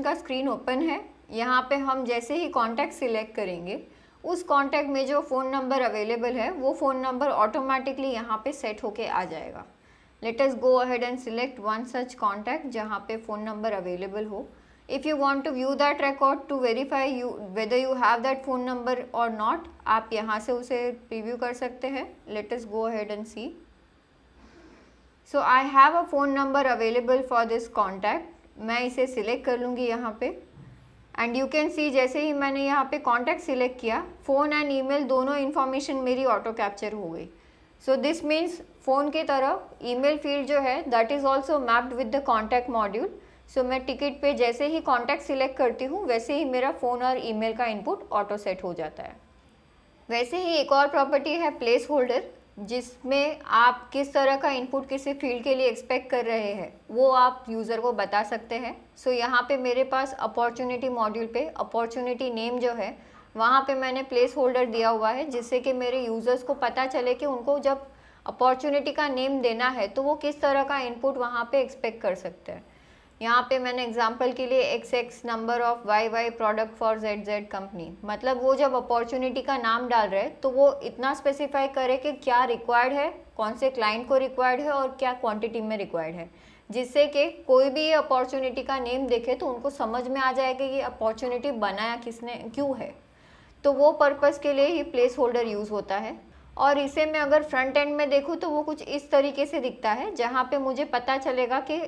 का स्क्रीन ओपन है। यहाँ पे हम जैसे ही कॉन्टैक्ट सिलेक्ट करेंगे उस कॉन्टैक्ट में जो फ़ोन नंबर अवेलेबल है वो फ़ोन नंबर ऑटोमेटिकली यहाँ पे सेट होके आ जाएगा। Let us go ahead and select one such contact जहाँ पे फ़ोन नंबर अवेलेबल हो। If you want to view that record to verify you whether you have that phone number और not, आप यहाँ से उसे प्रीव्यू कर सकते हैं। Let us go ahead and see. So I have a phone number available for this contact. मैं इसे सिलेक्ट कर लूँगी यहाँ पे एंड यू कैन सी जैसे ही मैंने यहाँ पे कॉन्टैक्ट सिलेक्ट किया फ़ोन एंड ईमेल दोनों इन्फॉर्मेशन मेरी ऑटो कैप्चर हो गई। सो दिस मीन्स फ़ोन की तरह ईमेल फील्ड जो है that is also mapped with the contact module. So मैं टिकट पे जैसे ही कॉन्टैक्ट सिलेक्ट करती हूँ वैसे ही मेरा फ़ोन और ईमेल का इनपुट ऑटो सेट हो जाता है। वैसे ही एक और प्रॉपर्टी है प्लेस होल्डर, जिसमें आप किस तरह का इनपुट किसी फील्ड के लिए एक्सपेक्ट कर रहे हैं वो आप यूज़र को बता सकते हैं। सो यहाँ पे मेरे पास अपॉर्चुनिटी मॉड्यूल पे अपॉर्चुनिटी नेम जो है वहाँ पे मैंने प्लेस होल्डर दिया हुआ है, जिससे कि मेरे यूज़र्स को पता चले कि उनको जब अपॉर्चुनिटी का नेम देना है तो वो किस तरह का इनपुट वहाँ पे एक्सपेक्ट कर सकते हैं। यहाँ पे मैंने एग्जांपल के लिए XX number of YY product for ZZ company, मतलब वो जब अपॉर्चुनिटी का नाम डाल रहे हैं तो वो इतना स्पेसिफाई करे कि क्या रिक्वायर्ड है, कौन से क्लाइंट को रिक्वायर्ड है और क्या क्वांटिटी में रिक्वायर्ड है, जिससे कि कोई भी ये अपॉर्चुनिटी का नेम देखे तो उनको समझ में आ जाएगा कि ये अपॉर्चुनिटी बनाया किसने, क्यों है। तो वो पर्पज़ के लिए ही प्लेस होल्डर यूज़ होता है। और इसे मैं अगर फ्रंट एंड में देखूँ तो वो कुछ इस तरीके से दिखता है, जहाँ पे मुझे पता चलेगा कि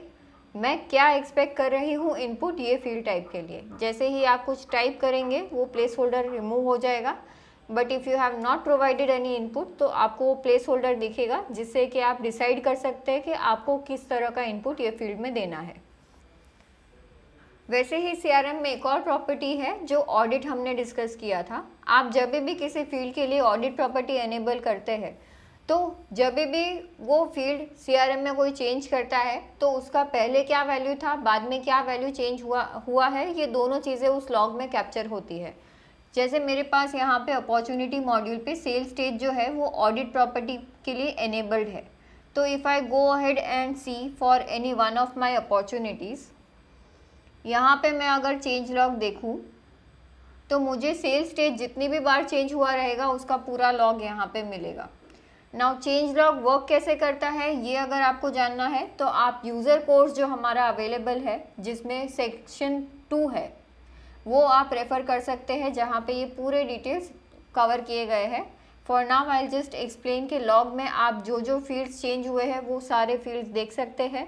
मैं क्या एक्सपेक्ट कर रही हूँ इनपुट ये फील्ड टाइप के लिए। जैसे ही आप कुछ टाइप करेंगे वो प्लेस होल्डर रिमूव हो जाएगा, but if you have not provided any input तो आपको वो प्लेस होल्डर दिखेगा, जिससे कि आप डिसाइड कर सकते हैं कि आपको किस तरह का इनपुट ये फील्ड में देना है। वैसे ही CRM में एक और प्रॉपर्टी है जो ऑडिट हमने डिस्कस किया था। आप जब भी किसी फील्ड के लिए ऑडिट प्रॉपर्टी एनेबल करते हैं तो जब भी वो फील्ड CRM में कोई चेंज करता है तो उसका पहले क्या वैल्यू था, बाद में क्या वैल्यू चेंज हुआ है, ये दोनों चीज़ें उस लॉग में कैप्चर होती है। जैसे मेरे पास यहाँ पे अपॉर्चुनिटी मॉड्यूल पे सेल स्टेज जो है वो ऑडिट प्रॉपर्टी के लिए एनेबल्ड है। तो if I go ahead and see for any one of my opportunities, यहाँ पे मैं अगर चेंज लॉग देखूँ तो मुझे सेल स्टेज जितनी भी बार चेंज हुआ रहेगा उसका पूरा लॉग यहाँ पे मिलेगा। नाउ चेंज लॉग वर्क कैसे करता है ये अगर आपको जानना है तो आप यूज़र कोर्स जो हमारा अवेलेबल है जिसमें सेक्शन 2 है वो आप रेफ़र कर सकते हैं, जहाँ पे ये पूरे डिटेल्स कवर किए गए हैं। For now I just explain कि लॉग में आप जो जो फील्ड्स चेंज हुए हैं वो सारे फील्ड्स देख सकते हैं,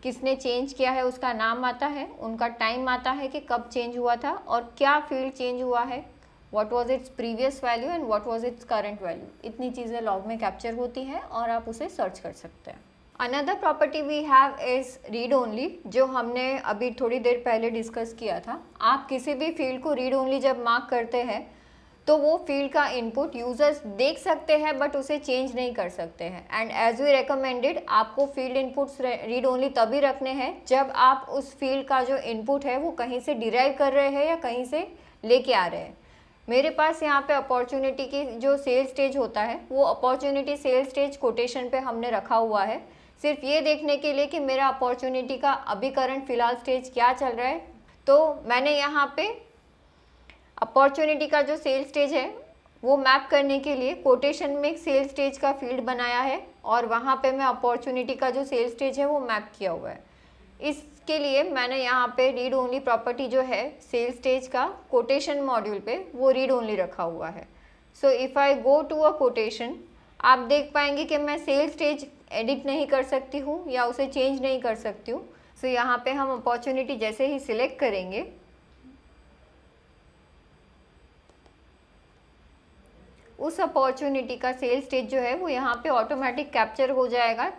किसने चेंज किया है उसका नाम आता है, उनका टाइम आता है कि कब चेंज हुआ था और क्या फील्ड चेंज हुआ है, what was its previous value and what was its current value. इतनी चीज़ें लॉग में कैप्चर होती हैं और आप उसे सर्च कर सकते हैं। Another property we have is read only, जो हमने अभी थोड़ी देर पहले डिस्कस किया था। आप किसी भी फील्ड को रीड ओनली जब मार्क करते हैं तो वो फील्ड का इनपुट यूज़र्स देख सकते हैं बट उसे चेंज नहीं कर सकते हैं। एंड एज वी रिकमेंडेड आपको फील्ड इनपुट्स रीड ओनली तभी रखने हैं जब आप उस फील्ड का जो इनपुट है वो कहीं से डिराइव कर रहे हैं या कहीं से लेके आ रहे हैं। मेरे पास यहाँ पे अपॉर्चुनिटी की जो सेल स्टेज होता है वो अपॉर्चुनिटी सेल स्टेज कोटेशन पे हमने रखा हुआ है, सिर्फ ये देखने के लिए कि मेरा अपॉर्चुनिटी का अभी करंट फ़िलहाल स्टेज क्या चल रहा है। तो मैंने यहाँ पे अपॉर्चुनिटी का जो सेल स्टेज है वो मैप करने के लिए कोटेशन में एक सेल स्टेज का फील्ड बनाया है और वहाँ पे मैं अपॉर्चुनिटी का जो सेल स्टेज है वो मैप किया हुआ है। इसके लिए मैंने यहाँ पे रीड ओनली प्रॉपर्टी जो है सेल स्टेज का कोटेशन मॉड्यूल पे वो रीड ओनली रखा हुआ है। So if I go to a quotation, आप देख पाएंगे कि मैं सेल स्टेज एडिट नहीं कर सकती हूँ या उसे चेंज नहीं कर सकती हूँ। सो यहाँ पे हम अपॉर्चुनिटी जैसे ही सिलेक्ट करेंगे उस अपॉर्चुनिटी का सेल स्टेज जो है वो यहाँ पे ऑटोमेटिक कैप्चर हो जाएगा।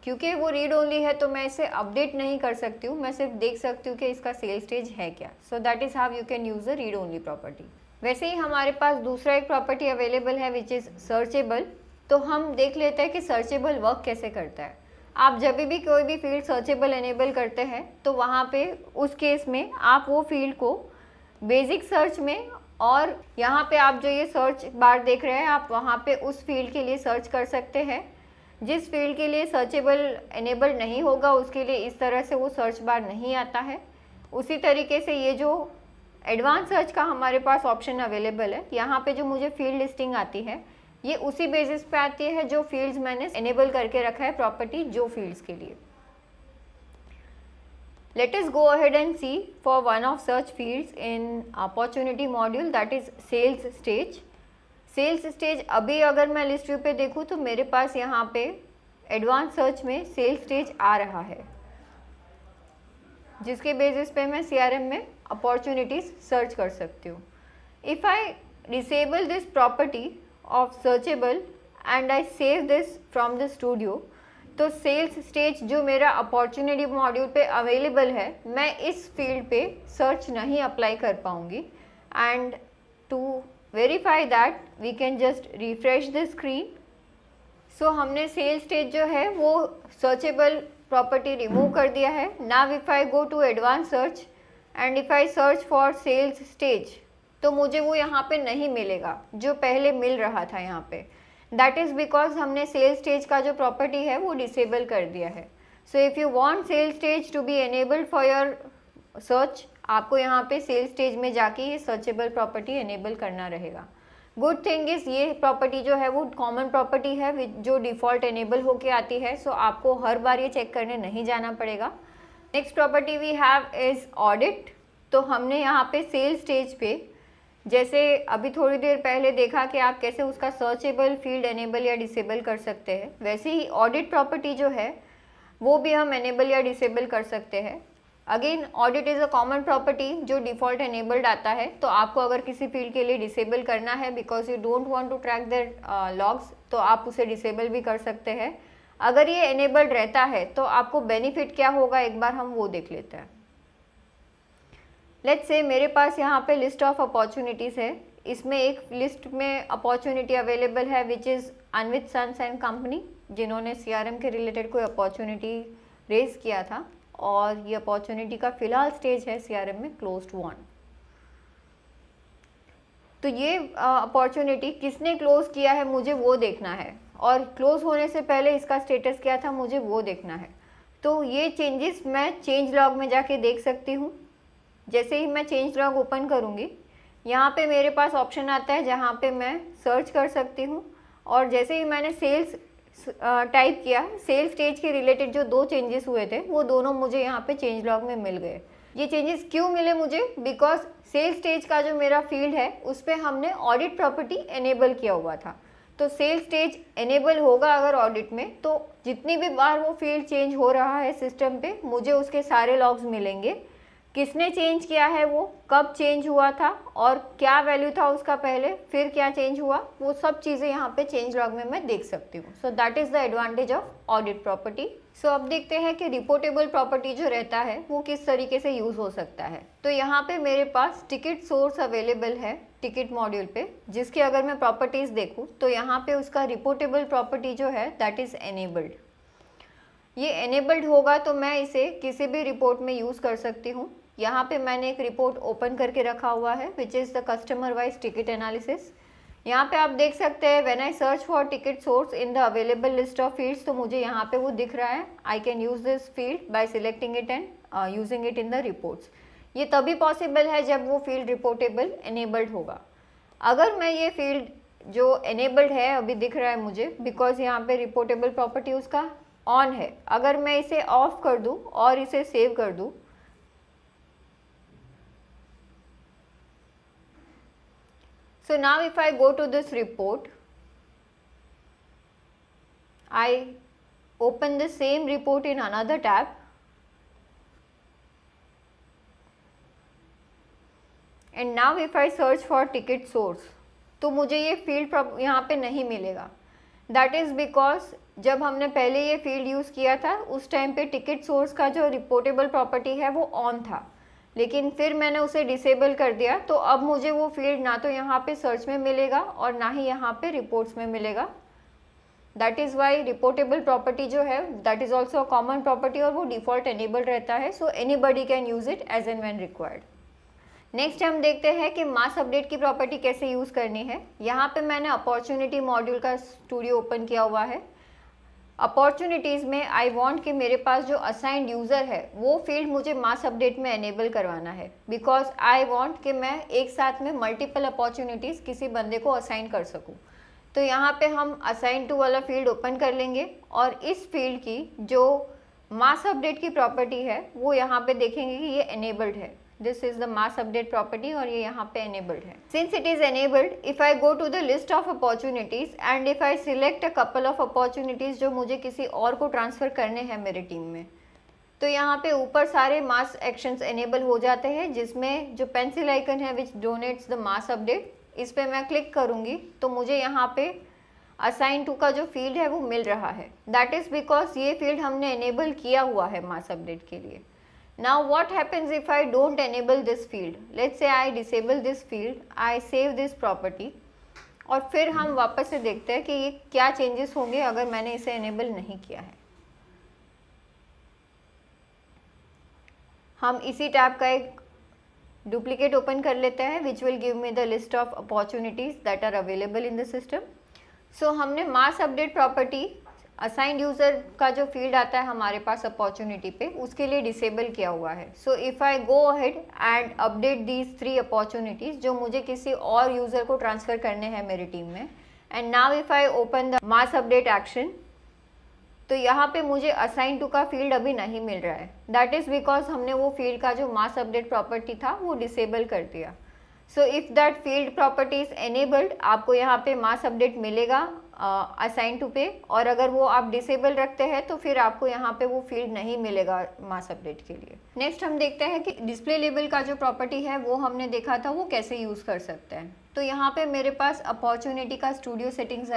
क्योंकि वो रीड ओनली है तो मैं इसे अपडेट नहीं कर सकती हूँ, मैं सिर्फ देख सकती हूँ कि इसका सेल स्टेज है क्या। सो that is how you can use the read only property. वैसे ही हमारे पास दूसरा एक प्रॉपर्टी अवेलेबल है विच इज़ सर्चेबल। तो हम देख लेते हैं कि सर्चेबल वर्क कैसे करता है। आप जब भी कोई भी फील्ड सर्चेबल एनेबल करते हैं तो वहाँ पे उस केस में आप वो फील्ड को बेसिक सर्च में, और यहाँ पे आप जो ये सर्च बार देख रहे हैं आप वहाँ पे उस फील्ड के लिए सर्च कर सकते हैं। जिस फील्ड के लिए सर्चेबल एनेबल नहीं होगा उसके लिए इस तरह से वो सर्च बार नहीं आता है। उसी तरीके से ये जो एडवांस सर्च का हमारे पास ऑप्शन अवेलेबल है, यहाँ पे जो मुझे फील्ड लिस्टिंग आती है ये उसी बेसिस पे आती है जो फील्ड्स मैंने एनेबल करके रखा है प्रॉपर्टी जो फील्ड्स के लिए। Let us go ahead and see for one of such fields in opportunity module, that is sales stage. Sales stage अभी अगर मैं लिस्ट व्यू पे देखूँ तो मेरे पास यहाँ पे एडवांस सर्च में सेल्स स्टेज आ रहा है, जिसके बेसिस पे मैं CRM में अपॉर्चुनिटीज़ सर्च कर सकती हूँ। If I disable this property of searchable and I save this from the studio, तो सेल्स स्टेज जो मेरा अपॉर्चुनिटी मॉड्यूल पे अवेलेबल है मैं इस फील्ड पे सर्च नहीं अप्लाई कर पाऊँगी। And to verify that we can just refresh the screen. So हमने सेल स्टेज जो है वो सर्चेबल प्रॉपर्टी रिमूव कर दिया है। Now if I go to advance search and if I search for sales stage तो मुझे वो यहाँ पे नहीं मिलेगा जो पहले मिल रहा था यहाँ पे। दैट इज़ बिकॉज हमने सेल स्टेज का जो प्रॉपर्टी है वो डिसेबल कर दिया है। So if you want sale stage to be enabled for your search, आपको यहाँ पे सेल स्टेज में जाके ये सर्चेबल प्रॉपर्टी एनेबल करना रहेगा। गुड थिंग इज़ ये प्रॉपर्टी जो है वो कॉमन प्रॉपर्टी है जो डिफ़ॉल्ट एनेबल होके आती है, सो आपको हर बार ये चेक करने नहीं जाना पड़ेगा। Next property we have is audit. तो हमने यहाँ पे सेल स्टेज पे जैसे अभी थोड़ी देर पहले देखा कि आप कैसे उसका सर्चेबल फील्ड एनेबल या डिसेबल कर सकते हैं, वैसे ही ऑडिट प्रॉपर्टी जो है वो भी हम एनेबल या डिसेबल कर सकते हैं। Again audit is a common property जो डिफ़ॉल्ट एनेबल्ड आता है, तो आपको अगर किसी फील्ड के लिए डिसेबल करना है because you don't want to track their logs, तो आप उसे डिसेबल भी कर सकते हैं। अगर ये एनेबल्ड रहता है तो आपको बेनिफिट क्या होगा, एक बार हम वो देख लेते हैं। लेट्स से मेरे पास यहाँ पे लिस्ट ऑफ अपॉर्चुनिटीज़ है, इसमें एक लिस्ट में अपॉर्चुनिटी अवेलेबल है which is Anvit sons and company, जिन्होंने CRM के रिलेटेड कोई अपॉर्चुनिटी रेज किया था और ये अपॉर्चुनिटी का फ़िलहाल स्टेज है CRM में क्लोज्ड वन। तो ये अपॉर्चुनिटी किसने क्लोज़ किया है मुझे वो देखना है, और क्लोज़ होने से पहले इसका स्टेटस क्या था मुझे वो देखना है। तो ये चेंजेस मैं चेंज लॉग में जाके देख सकती हूँ। जैसे ही मैं चेंज लॉग ओपन करूँगी, यहाँ पे मेरे पास ऑप्शन आता है जहाँ पे मैं सर्च कर सकती हूँ, और जैसे ही मैंने सेल्स टाइप किया, सेल स्टेज के रिलेटेड जो 2 चेंजेस हुए थे वो दोनों मुझे यहाँ पे चेंज लॉग में मिल गए। ये चेंजेस क्यों मिले मुझे, बिकॉज सेल स्टेज का जो मेरा फील्ड है उस पर हमने ऑडिट प्रॉपर्टी एनेबल किया हुआ था। तो सेल स्टेज एनेबल होगा अगर ऑडिट में, तो जितनी भी बार वो फील्ड चेंज हो रहा है सिस्टम पे, मुझे उसके सारे लॉग्स मिलेंगे, किसने चेंज किया है वो, कब चेंज हुआ था और क्या वैल्यू था उसका पहले, फिर क्या चेंज हुआ, वो सब चीज़ें यहाँ पे चेंज लॉग में मैं देख सकती हूँ। So that is the advantage of audit property. So अब देखते हैं कि रिपोर्टेबल प्रॉपर्टी जो रहता है वो किस तरीके से यूज़ हो सकता है। तो यहाँ पे मेरे पास टिकट सोर्स अवेलेबल है टिकट मॉड्यूल पे, जिसकी अगर मैं प्रॉपर्टीज़ देखूँ तो यहाँ पे उसका रिपोर्टेबल प्रॉपर्टी जो है दैट इज़ एनेबल्ड। ये एनेबल्ड होगा तो मैं इसे किसी भी रिपोर्ट में यूज़ कर सकती हूँ। यहाँ पे मैंने एक रिपोर्ट ओपन करके रखा हुआ है which is the customer wise ticket analysis. यहाँ पे आप देख सकते हैं when I search for ticket source in the available list of fields, तो मुझे यहाँ पे वो दिख रहा है। I can use this field bye selecting it and using it in the reports. ये तभी पॉसिबल है जब वो फील्ड रिपोर्टेबल एनेबल्ड होगा। अगर मैं ये फील्ड जो एनेबल्ड है अभी दिख रहा है मुझे, बिकॉज यहाँ पे रिपोर्टेबल प्रॉपर्टी उसका ऑन है, अगर मैं इसे ऑफ कर दूँ और इसे सेव कर दूँ, so now if I go to this report, I open the same report in another tab and now if I search for ticket source, तो मुझे ये फील्ड यहाँ पे नहीं मिलेगा। दैट इज़ बिकॉज जब हमने पहले ये फील्ड यूज़ किया था उस टाइम पे टिकट सोर्स का जो रिपोर्टेबल प्रॉपर्टी है वो ऑन था, लेकिन फिर मैंने उसे डिसेबल कर दिया, तो अब मुझे वो फील्ड ना तो यहाँ पे सर्च में मिलेगा और ना ही यहाँ पे रिपोर्ट्स में मिलेगा। That is why reportable property जो है that is also a common property और वो डिफ़ॉल्ट एनेबल्ड रहता है, so anybody can use it as and when required. Next हम देखते हैं कि मास अपडेट की प्रॉपर्टी कैसे यूज़ करनी है। यहाँ पे मैंने अपॉर्चुनिटी मॉड्यूल का स्टूडियो ओपन किया हुआ है। अपॉर्चुनिटीज़ में आई वांट कि मेरे पास जो असाइंड यूज़र है वो फील्ड मुझे मास अपडेट में एनेबल करवाना है, बिकॉज आई वांट कि मैं एक साथ में मल्टीपल अपॉर्चुनिटीज़ किसी बंदे को असाइन कर सकूं। तो यहाँ पे हम असाइन टू वाला फील्ड ओपन कर लेंगे और इस फील्ड की जो मास अपडेट की प्रॉपर्टी है वो यहाँ पे देखेंगे कि ये एनेबल्ड है। This is the mass update property और ये यहाँ पे enabled है। Since it is enabled, if I go to the list of opportunities and if I select a couple of opportunities जो मुझे किसी और को ट्रांसफर करने हैं मेरे टीम में, तो यहाँ पे ऊपर सारे मास एक्शंस एनेबल हो जाते हैं, जिसमें जो पेंसिल आइकन है विच डोनेट्स द मास अपडेट, इस पर मैं क्लिक करूँगी तो मुझे यहाँ पे असाइन टू का जो फील्ड है वो मिल रहा है। दैट इज़ बिकॉज ये फील्ड हमने एनेबल किया हुआ है मास अपडेट के लिए। Now what happens if I don't enable this field? Let's say I disable this field, I save this property, और फिर हम वापस से देखते हैं कि ये क्या चेंजेस होंगे अगर मैंने इसे एनेबल नहीं किया है। हम इसी टैब का एक डुप्लीकेट ओपन कर लेते हैं which will give me the list of opportunities that are available in the system. So हमने mass update property assigned user का जो फील्ड आता है हमारे पास अपॉर्चुनिटी पे, उसके लिए डिसेबल किया हुआ है. So if I go ahead and update these 3 opportunities जो मुझे किसी और यूज़र को ट्रांसफ़र करने हैं मेरी टीम में, and now if I open the mass update action, तो यहाँ पे मुझे असाइन टू का फील्ड अभी नहीं मिल रहा है. दैट इज़ बिकॉज हमने वो फील्ड का जो मास अपडेट प्रॉपर्टी था वो डिसेबल कर दिया. So if that field property is enabled, आपको यहाँ पे मास अपडेट मिलेगा असाइन टू पे, और अगर वो आप डिसेबल रखते हैं तो फिर आपको यहाँ पे वो फील्ड नहीं मिलेगा मास अपडेट के लिए. नेक्स्ट हम देखते हैं कि डिस्प्ले लेबल का जो प्रॉपर्टी है वो हमने देखा था वो कैसे यूज़ कर सकते हैं. तो यहाँ पे मेरे पास अपॉर्चुनिटी का स्टूडियो सेटिंग्स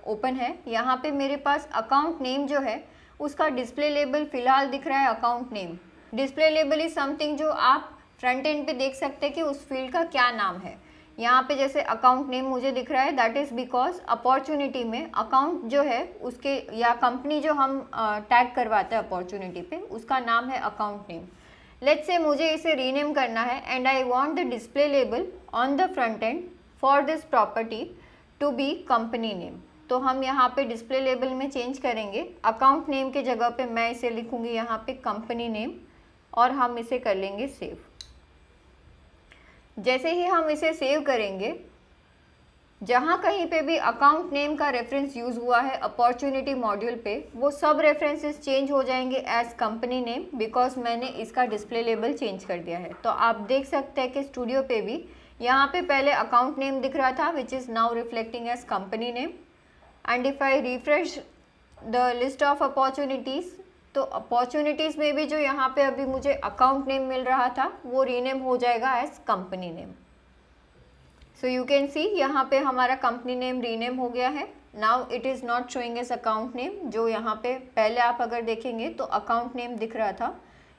ओपन है. यहाँ पे मेरे पास अकाउंट नेम जो है उसका डिस्प्ले लेबल फिलहाल दिख रहा है account name. Display label is something जो आप फ्रंट एंड पे देख सकते हैं कि उस फील्ड का क्या नाम है. यहाँ पे जैसे अकाउंट नेम मुझे दिख रहा है, दैट इज़ बिकॉज अपॉर्चुनिटी में अकाउंट जो है उसके या कंपनी जो हम टैग करवाते हैं अपॉर्चुनिटी पे उसका नाम है अकाउंट नेम. लेट्स से मुझे इसे रीनेम करना है and I want the display label on the front end for this property to be company name. तो हम यहाँ पे डिस्प्ले लेबल में चेंज करेंगे. अकाउंट नेम के जगह पे मैं इसे लिखूँगी यहाँ पे कंपनी नेम और हम इसे कर लेंगे सेव. जैसे ही हम इसे सेव करेंगे, जहाँ कहीं पे भी अकाउंट नेम का रेफरेंस यूज़ हुआ है अपॉर्चुनिटी मॉड्यूल पे, वो सब रेफरेंसेस चेंज हो जाएंगे एज कंपनी नेम, बिकॉज मैंने इसका डिस्प्ले लेबल चेंज कर दिया है. तो आप देख सकते हैं कि स्टूडियो पे भी यहाँ पे पहले अकाउंट नेम दिख रहा था which is now reflecting as company name. And if I refresh the list of opportunities, तो अपॉर्चुनिटीज़ में भी जो यहाँ पे अभी मुझे अकाउंट नेम मिल रहा था वो रीनेम हो जाएगा as company name. So you can see यहाँ पे हमारा कंपनी नेम रीनेम हो गया है. Now it is not showing as account name, जो यहाँ पे पहले आप अगर देखेंगे तो अकाउंट नेम दिख रहा था,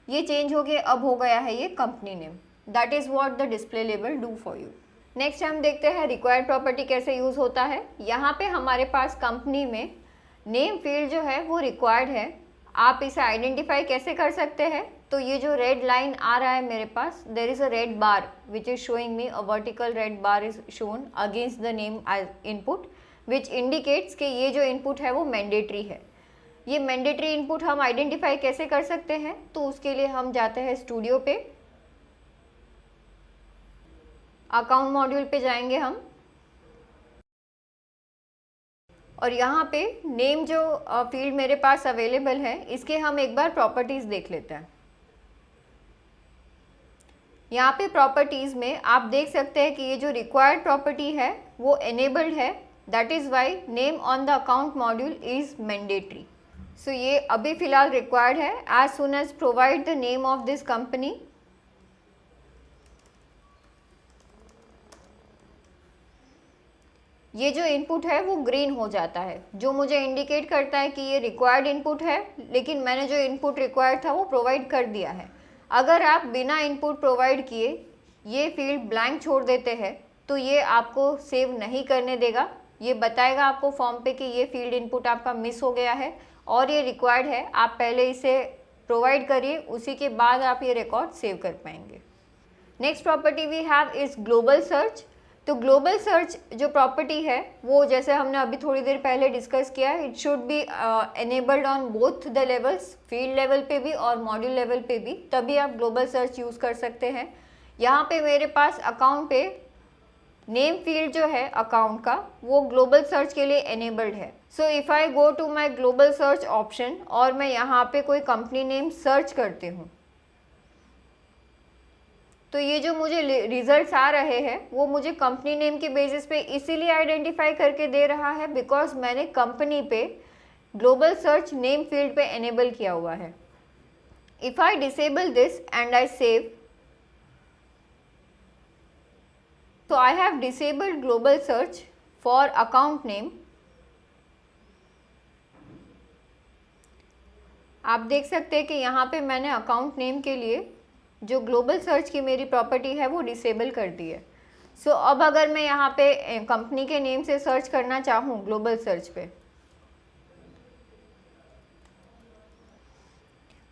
ये चेंज हो गया, अब हो गया है ये company name. That is what the display label do for you. Next हम देखते हैं रिक्वायर्ड प्रॉपर्टी कैसे यूज़ होता है. यहाँ पे हमारे पास कंपनी में नेम फील्ड जो है वो रिक्वायर्ड है. आप इसे आइडेंटिफाई कैसे कर सकते हैं, तो ये जो रेड लाइन आ रहा है मेरे पास, there is a red bar which is showing me, a vertical red bar is shown against the name as input, which indicates कि ये जो इनपुट है वो मैंडेटरी है. ये मैंडेटरी इनपुट हम आइडेंटिफाई कैसे कर सकते हैं, तो उसके लिए हम जाते हैं स्टूडियो पे, अकाउंट मॉड्यूल पे जाएंगे हम, और यहाँ पे नेम जो फील्ड मेरे पास अवेलेबल है इसके हम एक बार प्रॉपर्टीज़ देख लेते हैं. यहाँ पे प्रॉपर्टीज़ में आप देख सकते हैं कि ये जो रिक्वायर्ड प्रॉपर्टी है वो एनेबल्ड है. That is why name on the account module is mandatory. So ये अभी फ़िलहाल रिक्वायर्ड है. As soon as provide the name of this company, ये जो इनपुट है वो ग्रीन हो जाता है, जो मुझे इंडिकेट करता है कि ये रिक्वायर्ड इनपुट है, लेकिन मैंने जो इनपुट रिक्वायर्ड था वो प्रोवाइड कर दिया है. अगर आप बिना इनपुट प्रोवाइड किए ये फील्ड ब्लैंक छोड़ देते हैं तो ये आपको सेव नहीं करने देगा. ये बताएगा आपको फॉर्म पे कि ये फील्ड इनपुट आपका मिस हो गया है और ये रिक्वायर्ड है, आप पहले इसे प्रोवाइड करिए, उसी के बाद आप ये रिकॉर्ड सेव कर पाएंगे. Next property we have is global search. तो ग्लोबल सर्च जो प्रॉपर्टी है वो जैसे हमने अभी थोड़ी देर पहले डिस्कस किया है, it should B enabled on both the levels, field level पे भी और मॉड्यूल लेवल पे भी, तभी आप ग्लोबल सर्च यूज़ कर सकते हैं. यहाँ पे मेरे पास अकाउंट पे नेम फील्ड जो है अकाउंट का वो ग्लोबल सर्च के लिए एनेबल्ड है. So if I go to my global search option और मैं यहाँ पे कोई कंपनी नेम सर्च करती हूँ, तो ये जो मुझे रिजल्ट्स आ रहे हैं वो मुझे कंपनी नेम के बेसिस पे इसीलिए आइडेंटिफाई करके दे रहा है बिकॉज मैंने कंपनी पे ग्लोबल सर्च नेम फील्ड पे एनेबल किया हुआ है. If I disable this and I save, so I have disabled global search for account name. आप देख सकते हैं कि यहाँ पे मैंने अकाउंट नेम के लिए जो ग्लोबल सर्च की मेरी प्रॉपर्टी है वो डिसेबल कर दी है. सो अब अगर मैं यहाँ पे कंपनी के नेम से सर्च करना चाहूँ ग्लोबल सर्च पे,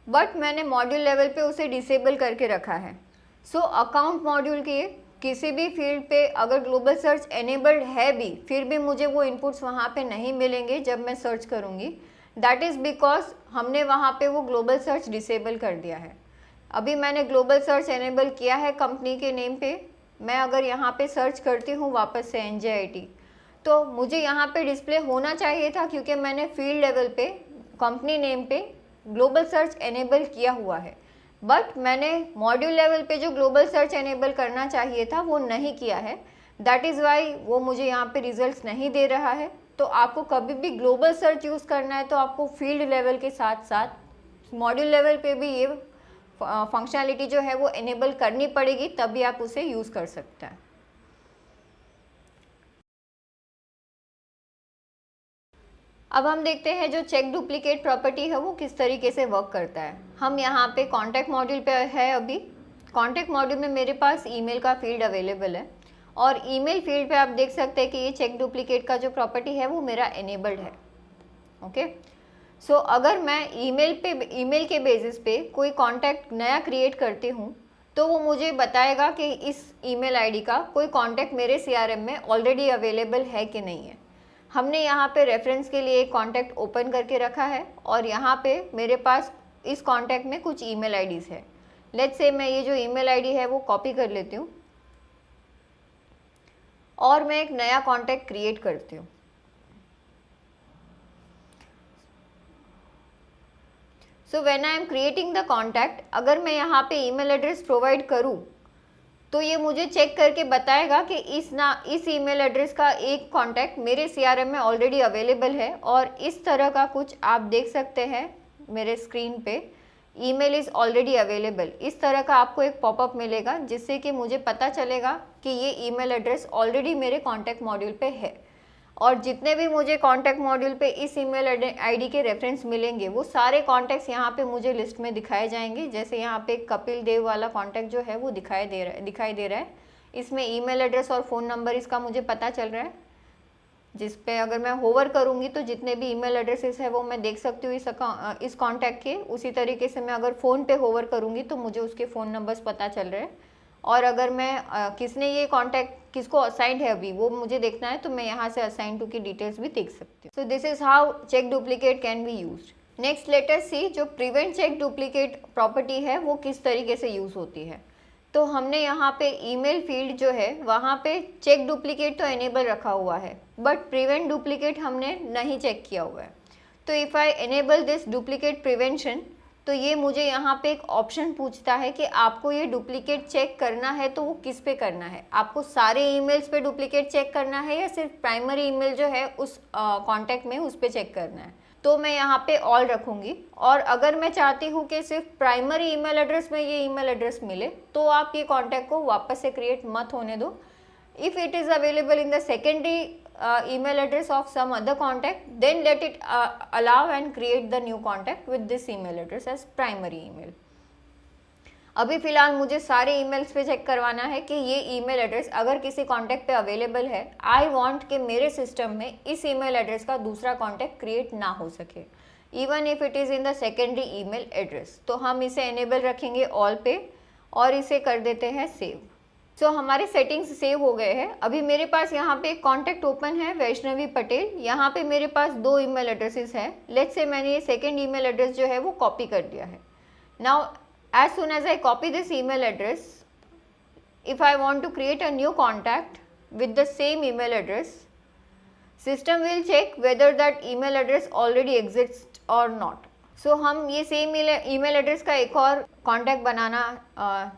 बट मैंने मॉड्यूल लेवल पे उसे डिसेबल करके रखा है. सो अकाउंट मॉड्यूल के किसी भी फील्ड पे अगर ग्लोबल सर्च एनेबल्ड है भी, फिर भी मुझे वो इनपुट्स वहाँ पे नहीं मिलेंगे जब मैं सर्च करूँगी. दैट इज़ बिकॉज हमने वहाँ पे वो ग्लोबल सर्च डिसेबल कर दिया है। अभी मैंने ग्लोबल सर्च एनेबल किया है कंपनी के नेम पे। मैं अगर यहाँ पे सर्च करती हूँ वापस से NJIT, तो मुझे यहाँ पे डिस्प्ले होना चाहिए था, क्योंकि मैंने फील्ड लेवल पे कंपनी नेम पे ग्लोबल सर्च एनेबल किया हुआ है। बट मैंने मॉड्यूल लेवल पे जो ग्लोबल सर्च एनेबल करना चाहिए था वो नहीं किया है। दैट इज़ वाई वो मुझे यहाँ पे रिजल्ट्स नहीं दे रहा है। तो आपको कभी भी ग्लोबल सर्च यूज़ करना है तो आपको फील्ड लेवल के साथ साथ मॉड्यूल लेवल पे भी ये फंक्शनैलिटी जो है वो एनेबल करनी पड़ेगी, तभी आप उसे यूज़ कर सकते हैं। अब हम देखते हैं जो चेक डुप्लीकेट प्रॉपर्टी है वो किस तरीके से वर्क करता है। हम यहाँ पे कॉन्टैक्ट मॉड्यूल पे है। अभी कॉन्टैक्ट मॉड्यूल में मेरे पास ईमेल का फील्ड अवेलेबल है, और ईमेल फील्ड पे आप देख सकते हैं कि ये चेक डुप्लीकेट का जो प्रॉपर्टी है वो मेरा एनेबल्ड है। ओके, सो अगर मैं ईमेल के बेसिस पे कोई कॉन्टैक्ट नया क्रिएट करती हूँ तो वो मुझे बताएगा कि इस ईमेल आईडी का कोई कॉन्टैक्ट मेरे CRM में ऑलरेडी अवेलेबल है कि नहीं है। हमने यहाँ पे रेफरेंस के लिए एक कॉन्टैक्ट ओपन करके रखा है, और यहाँ पे मेरे पास इस कॉन्टैक्ट में कुछ ईमेल आईडीज़ है। लेट्स से मैं ये जो ईमेल आईडी है वो कॉपी कर लेती हूँ और मैं एक नया कॉन्टैक्ट क्रिएट करती हूँ। So when I am creating the contact, अगर मैं यहाँ पे ईमेल एड्रेस प्रोवाइड करूँ तो ये मुझे चेक करके बताएगा कि इस ईमेल एड्रेस का एक कॉन्टैक्ट मेरे CRM में ऑलरेडी अवेलेबल है। और इस तरह का कुछ आप देख सकते हैं मेरे स्क्रीन पे, ईमेल इज़ ऑलरेडी अवेलेबल। इस तरह का आपको एक पॉपअप मिलेगा जिससे कि मुझे पता चलेगा कि ये ईमेल एड्रेस ऑलरेडी मेरे कॉन्टैक्ट मॉड्यूल पे है। और जितने भी मुझे कॉन्टैक्ट मॉड्यूल पे इस ईमेल आईडी के रेफरेंस मिलेंगे वो सारे कॉन्टैक्ट्स यहाँ पे मुझे लिस्ट में दिखाए जाएंगे। जैसे यहाँ पे कपिल देव वाला कॉन्टैक्ट जो है वो दिखाई दे रहा है। इसमें ईमेल एड्रेस और फ़ोन नंबर इसका मुझे पता चल रहा है, जिस पे अगर मैं होवर करूँगी तो जितने भी ईमेल एड्रेसेस है वो मैं देख सकती हूँ इस कॉन्टैक्ट के। उसी तरीके से मैं अगर फ़ोन पे होवर करूँगी तो मुझे उसके फ़ोन नंबर्स पता चल रहे हैं। और अगर मैं किसने ये कॉन्टैक्ट किसको असाइंड है अभी वो मुझे देखना है तो मैं यहाँ से असाइन टू की डिटेल्स भी देख सकती हूँ। So this is how check duplicate can be used. Next let us see जो प्रिवेंट चेक डुप्लीकेट प्रॉपर्टी है वो किस तरीके से यूज़ होती है। तो हमने यहाँ पे ईमेल फील्ड जो है वहाँ पे चेक डुप्लीकेट तो एनेबल रखा हुआ है, बट प्रिवेंट डुप्लीकेट हमने नहीं चेक किया हुआ है। तो if I enable this duplicate prevention, तो ये मुझे यहाँ पे एक ऑप्शन पूछता है कि आपको ये डुप्लीकेट चेक करना है तो वो किस पे करना है। आपको सारे ईमेल्स पे डुप्लीकेट चेक करना है या सिर्फ प्राइमरी ईमेल जो है उस कॉन्टैक्ट में उस पे चेक करना है। तो मैं यहाँ पे ऑल रखूँगी। और अगर मैं चाहती हूँ कि सिर्फ प्राइमरी ईमेल एड्रेस में ये ईमेल एड्रेस मिले तो आप ये कॉन्टैक्ट को वापस से क्रिएट मत होने दो। If it is available in the secondary email address of some other contact, then let it allow and create the new contact with this email address as primary email। अभी फ़िलहाल मुझे सारे ईमेल्स पे check करवाना है कि ये email address अगर किसी कॉन्टैक्ट पे अवेलेबल है। आई वांट कि मेरे सिस्टम में इस ईमेल एड्रेस का दूसरा कॉन्टैक्ट क्रिएट ना हो सके, even if it is in the secondary email address. तो हम इसे एनेबल रखेंगे ऑल पे और इसे कर देते हैं सेव। सो हमारे सेटिंग्स सेव हो गए हैं। अभी मेरे पास यहाँ पे एक कॉन्टैक्ट ओपन है वैष्णवी पटेल। यहाँ पे मेरे पास 2 ईमेल एड्रेसेस हैं। लेट्स से मैंने ये सेकेंड ईमेल एड्रेस जो है वो कॉपी कर दिया है। Now as soon as I copy this email address, if I want to create a new contact with the same email address, system will check whether that email address already exist और not. सो हम ये same email address का एक और contact बनाना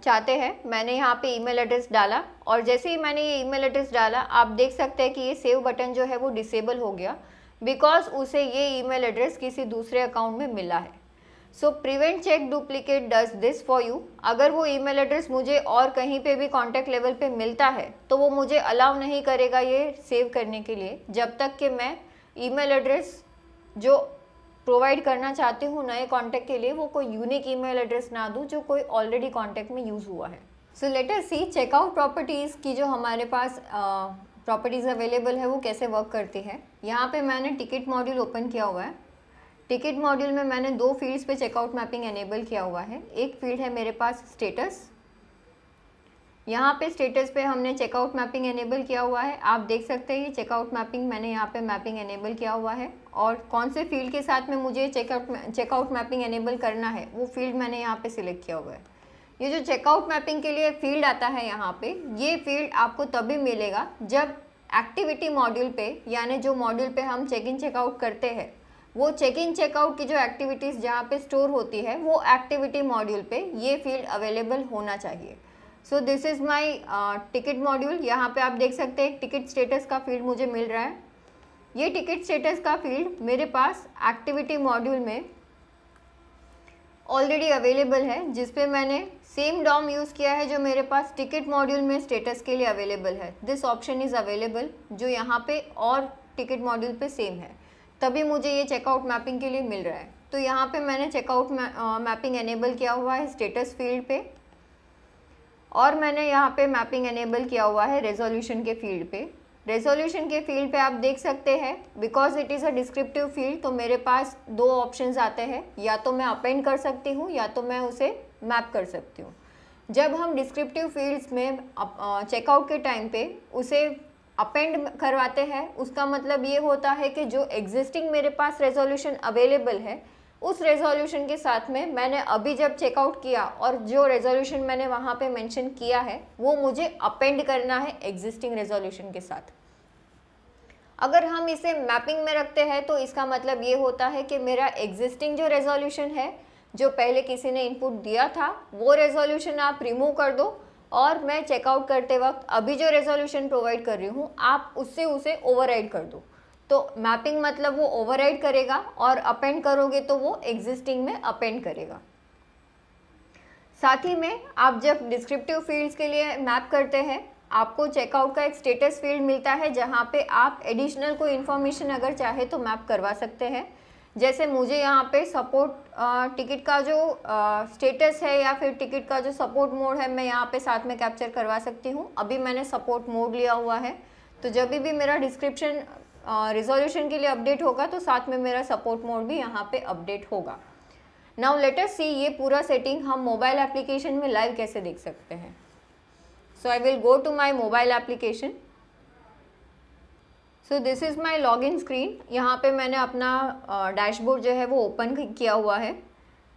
चाहते हैं। मैंने यहाँ पे ईमेल एड्रेस डाला और जैसे ही मैंने ये ईमेल एड्रेस डाला आप देख सकते हैं कि ये सेव बटन जो है वो डिसेबल हो गया, बिकॉज उसे ये ईमेल एड्रेस किसी दूसरे अकाउंट में मिला है। So prevent check duplicate does this for you. अगर वो ईमेल एड्रेस मुझे और कहीं पे भी कॉन्टैक्ट लेवल पे मिलता है तो वो मुझे अलाउ नहीं करेगा ये सेव करने के लिए, जब तक कि मैं ईमेल एड्रेस जो प्रोवाइड करना चाहती हूँ नए कॉन्टैक्ट के लिए वो कोई यूनिक ईमेल एड्रेस ना दूँ जो कोई ऑलरेडी कॉन्टैक्ट में यूज़ हुआ है। सो लेट अस सी चेकआउट प्रॉपर्टीज़ की जो हमारे पास प्रॉपर्टीज़ अवेलेबल है वो कैसे वर्क करती है। यहाँ पे मैंने टिकट मॉड्यूल ओपन किया हुआ है। टिकट मॉड्यूल में मैंने 2 फील्ड्स पे चेकआउट मैपिंग एनेबल किया हुआ है। एक फील्ड है मेरे पास स्टेटस यहाँ पे स्टेटस पे हमने चेकआउट मैपिंग एनेबल किया हुआ है। आप देख सकते हैं ये चेकआउट मैपिंग मैंने यहाँ पे मैपिंग एनेबल किया हुआ है, और कौन से फील्ड के साथ में मुझे चेकआउट मैपिंग एनेबल करना है वो फील्ड मैंने यहाँ पे सिलेक्ट किया हुआ है। ये जो चेकआउट मैपिंग के लिए फील्ड आता है यहाँ पे, ये फील्ड आपको तभी मिलेगा जब एक्टिविटी मॉड्यूल पे, यानी जो मॉड्यूल पे हम चेक इन चेकआउट करते हैं, वो चेक इन चेकआउट की जो एक्टिविटीज़ जहाँ पे स्टोर होती है वो एक्टिविटी मॉड्यूल पे ये फील्ड अवेलेबल होना चाहिए। सो this is my ticket module. यहाँ पे आप देख सकते हैं टिकट स्टेटस का फील्ड मुझे मिल रहा है। ये टिकट स्टेटस का फील्ड मेरे पास एक्टिविटी मॉड्यूल में ऑलरेडी अवेलेबल है, जिस पे मैंने सेम डॉम यूज़ किया है जो मेरे पास टिकट मॉड्यूल में स्टेटस के लिए अवेलेबल है। दिस ऑप्शन इज़ अवेलेबल, जो यहाँ पे और टिकट मॉड्यूल पे सेम है, तभी मुझे ये चेकआउट मैपिंग के लिए मिल रहा है। तो यहाँ पे मैंने चेकआउट मैपिंग एनेबल किया हुआ है स्टेटस फील्ड पे, और मैंने यहाँ पे मैपिंग एनेबल किया हुआ है रेजोल्यूशन के फील्ड पे। रेजोल्यूशन के फील्ड पे आप देख सकते हैं, because it is a descriptive field, तो मेरे पास दो ऑप्शंस आते हैं, या तो मैं अपेंड कर सकती हूँ या तो मैं उसे मैप कर सकती हूँ। जब हम डिस्क्रिप्टिव फील्ड्स में चेकआउट के टाइम पे उसे अपेंड करवाते हैं, उसका मतलब ये होता है कि जो एग्जिस्टिंग मेरे पास रेजोल्यूशन अवेलेबल है, उस रेजोल्यूशन के साथ में मैंने अभी जब चेकआउट किया और जो रेजोल्यूशन मैंने वहाँ पे मेंशन किया है वो मुझे अपेंड करना है एग्जिस्टिंग रेजोल्यूशन के साथ। अगर हम इसे मैपिंग में रखते हैं तो इसका मतलब ये होता है कि मेरा एग्जिस्टिंग जो रेजोल्यूशन है, जो पहले किसी ने इनपुट दिया था, वो रेजोल्यूशन आप रिमूव कर दो, और मैं चेकआउट करते वक्त अभी जो रेजोल्यूशन प्रोवाइड कर रही हूँ आप उससे उसे ओवरराइड कर दो। तो मैपिंग मतलब वो ओवरराइड करेगा, और अपेंड करोगे तो वो एग्जिस्टिंग में अपेंड करेगा। साथ ही में आप जब डिस्क्रिप्टिव फील्ड्स के लिए मैप करते हैं, आपको चेकआउट का एक स्टेटस फील्ड मिलता है जहाँ पे आप एडिशनल कोई इन्फॉर्मेशन अगर चाहे तो मैप करवा सकते हैं। जैसे मुझे यहाँ पे सपोर्ट टिकट का जो स्टेटस है या फिर टिकट का जो सपोर्ट मोड है, मैं यहाँ पे साथ में कैप्चर करवा सकती हूँ। अभी मैंने सपोर्ट मोड लिया हुआ है, तो जब भी मेरा डिस्क्रिप्शन रिजोल्यूशन के लिए अपडेट होगा तो साथ में मेरा सपोर्ट मोड भी यहाँ पे अपडेट होगा। नाउ लेट अस सी ये पूरा सेटिंग हम मोबाइल एप्लीकेशन में लाइव कैसे देख सकते हैं। So I will go to my mobile application. So this is my login screen. यहाँ पे मैंने अपना डैशबोर्ड जो है वो ओपन किया हुआ है।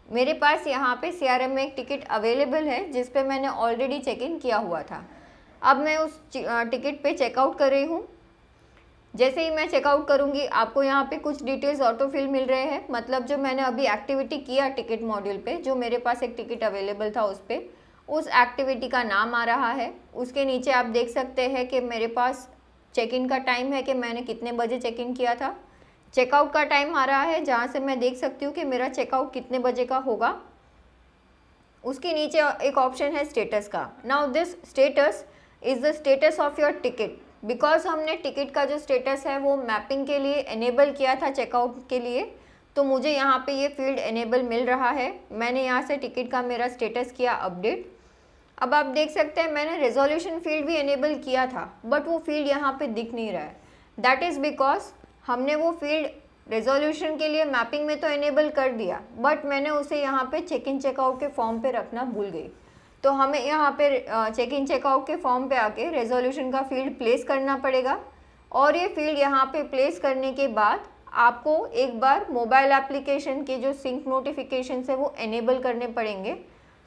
मेरे पास यहाँ पे CRM में एक टिकट अवेलेबल है जिस पे मैंने ऑलरेडी चेक इन किया हुआ था। अब मैं उस टिकट पे चेकआउट कर रही हूँ। जैसे ही मैं चेकआउट करूँगी आपको यहाँ पे कुछ डिटेल्स ऑटोफिल मिल रहे हैं, मतलब जो मैंने अभी एक्टिविटी किया टिकट मॉड्यूल पे, जो मेरे पास एक टिकट अवेलेबल था उस पर, उस एक्टिविटी का नाम आ रहा है। उसके नीचे आप देख सकते हैं कि मेरे पास चेक इन का टाइम है कि मैंने कितने बजे चेक इन किया था। चेकआउट का टाइम आ रहा है जहाँ से मैं देख सकती हूँ कि मेरा चेकआउट कितने बजे का होगा। उसके नीचे एक ऑप्शन है स्टेटस का। Now this status is the status of your ticket. Because हमने टिकट का जो स्टेटस है वो मैपिंग के लिए एनेबल किया था चेकआउट के लिए, तो मुझे यहाँ पे ये फील्ड एनेबल मिल रहा है। मैंने यहाँ से टिकट का मेरा स्टेटस किया अपडेट। अब आप देख सकते हैं मैंने रेजोल्यूशन फील्ड भी एनेबल किया था, बट वो फील्ड यहाँ पे दिख नहीं रहा है। दैट इज़ बिकॉज हमने वो फील्ड रेजोल्यूशन के लिए मैपिंग में तो एनेबल कर दिया, बट मैंने उसे यहाँ पे चेक इन चेकआउट के फॉर्म पे रखना भूल गई। तो हमें यहाँ पे चेक इन चेकआउट के फॉर्म पे आके रेजोल्यूशन का फील्ड प्लेस करना पड़ेगा, और ये फील्ड यहाँ पे प्लेस करने के बाद आपको एक बार मोबाइल एप्लीकेशन के जो सिंक नोटिफिकेशन है वो एनेबल करने पड़ेंगे,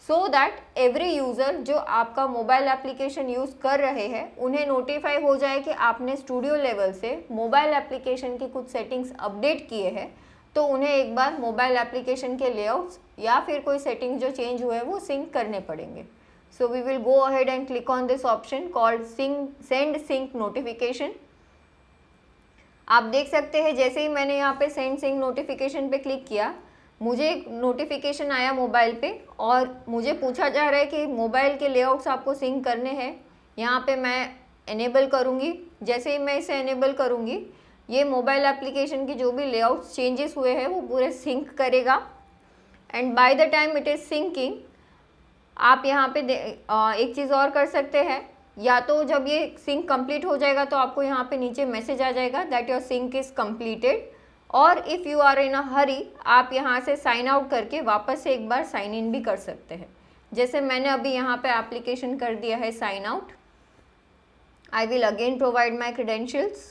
सो दैट एवरी यूज़र जो आपका मोबाइल एप्लीकेशन यूज़ कर रहे हैं उन्हें नोटिफाई हो जाए कि आपने स्टूडियो लेवल से मोबाइल एप्लीकेशन की कुछ सेटिंग्स अपडेट किए हैं, तो उन्हें एक बार मोबाइल एप्लीकेशन के लेआउट्स या फिर कोई सेटिंग जो चेंज हुए वो सिंक करने पड़ेंगे। So we will go ahead and click on this option called send sync notification. आप देख सकते हैं जैसे ही मैंने यहाँ पे सेंड सिंक नोटिफिकेशन पे क्लिक किया, मुझे एक नोटिफिकेशन आया मोबाइल पे, और मुझे पूछा जा रहा है कि मोबाइल के लेआउट्स आपको सिंक करने हैं। यहाँ पे मैं एनेबल करूँगी। जैसे ही मैं इसे एनेबल करूँगी, ये मोबाइल एप्लीकेशन की जो भी लेआउट्स चेंजेस हुए हैं वो पूरे सिंक करेगा। And by the time it is syncing, आप यहाँ पे एक चीज़ और कर सकते हैं, या तो जब ये सिंक कंप्लीट हो जाएगा तो आपको यहाँ पे नीचे मैसेज आ जाएगा that your sync is completed, और if you are in a hurry आप यहाँ से साइन आउट करके वापस से एक बार साइन इन भी कर सकते हैं। जैसे मैंने अभी यहाँ पे एप्लीकेशन कर दिया है sign out, I will again provide my credentials.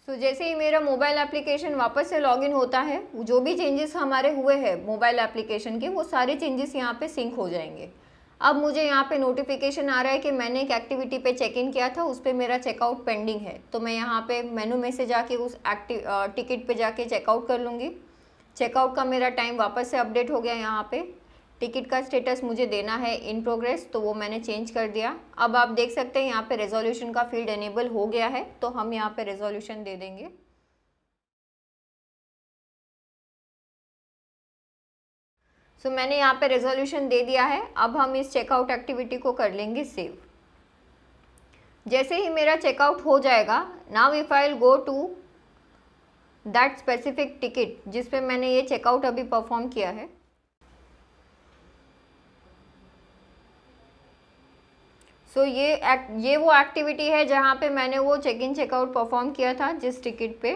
So जैसे ही मेरा मोबाइल एप्लीकेशन वापस से लॉगिन होता है, जो भी चेंजेस हमारे हुए हैं मोबाइल एप्लीकेशन के, वो सारे चेंजेस यहाँ पे सिंक हो जाएंगे। अब मुझे यहाँ पे नोटिफिकेशन आ रहा है कि मैंने एक एक्टिविटी पे चेक इन किया था, उस पर मेरा चेकआउट पेंडिंग है, तो मैं यहाँ पे मेनू में से जाके उस टिकट पे जाके चेकआउट कर लूँगी। चेकआउट का मेरा टाइम वापस से अपडेट हो गया। यहाँ पे टिकट का स्टेटस मुझे देना है इन प्रोग्रेस, तो वो मैंने चेंज कर दिया। अब आप देख सकते हैं यहाँ पे रेजोल्यूशन का फील्ड एनेबल हो गया है, तो हम यहाँ पे रेजोल्यूशन दे देंगे। सो मैंने यहाँ पे रेजोल्यूशन दे दिया है। अब हम इस चेकआउट एक्टिविटी को कर लेंगे सेव। जैसे ही मेरा चेकआउट हो जाएगा, now if I will go to that specific ticket जिस पे मैंने ये चेकआउट अभी परफॉर्म किया है, सो ये वो एक्टिविटी है जहाँ पे मैंने वो चेक इन चेकआउट परफॉर्म किया था जिस टिकट पे,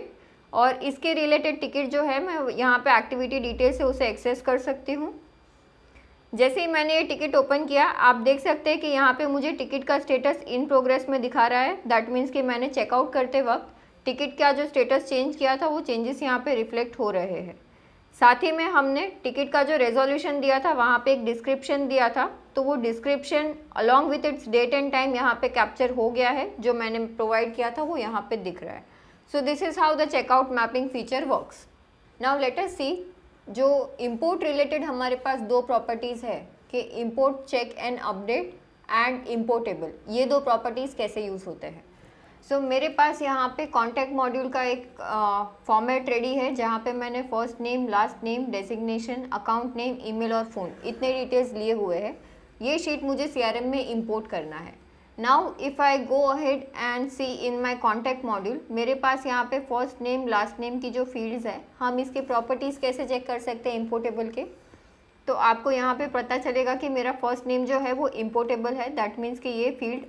और इसके रिलेटेड टिकट जो है मैं यहाँ पे एक्टिविटी डिटेल से उसे एक्सेस कर सकती हूँ। जैसे ही मैंने ये टिकट ओपन किया, आप देख सकते हैं कि यहाँ पे मुझे टिकट का स्टेटस इन प्रोग्रेस में दिखा रहा है। दैट मीन्स कि मैंने चेकआउट करते वक्त टिकट का जो स्टेटस चेंज किया था वो चेंजेस यहाँ पे रिफ्लेक्ट हो रहे हैं। साथ ही में हमने टिकट का जो रेजोल्यूशन दिया था वहाँ पे एक डिस्क्रिप्शन दिया था, तो वो description along with its date and time यहाँ पे कैप्चर हो गया है। जो मैंने प्रोवाइड किया था वो यहाँ पे दिख रहा है। So this is how the checkout mapping feature works. Now let us see, जो इंपोर्ट रिलेटेड हमारे पास दो प्रॉपर्टीज़ है कि import check and update and importable, ये दो प्रॉपर्टीज़ कैसे यूज़ होते हैं। सो मेरे पास यहाँ पे कॉन्टैक्ट मॉड्यूल का एक फॉर्मेट रेडी है जहाँ पे मैंने first name, last name, designation, account name, email और फ़ोन इतने डिटेल्स लिए हुए हैं। ये शीट मुझे CRM में इंपोर्ट करना है। Now if I go ahead and see in my contact module, मेरे पास यहाँ पे फर्स्ट नेम, लास्ट नेम की जो फील्ड्स है, हम इसके प्रॉपर्टीज़ कैसे चेक कर सकते हैं इम्पोर्टेबल के। तो आपको यहाँ पे पता चलेगा कि मेरा फर्स्ट नेम जो है वो इम्पोर्टेबल है। दैट मीन्स कि ये फील्ड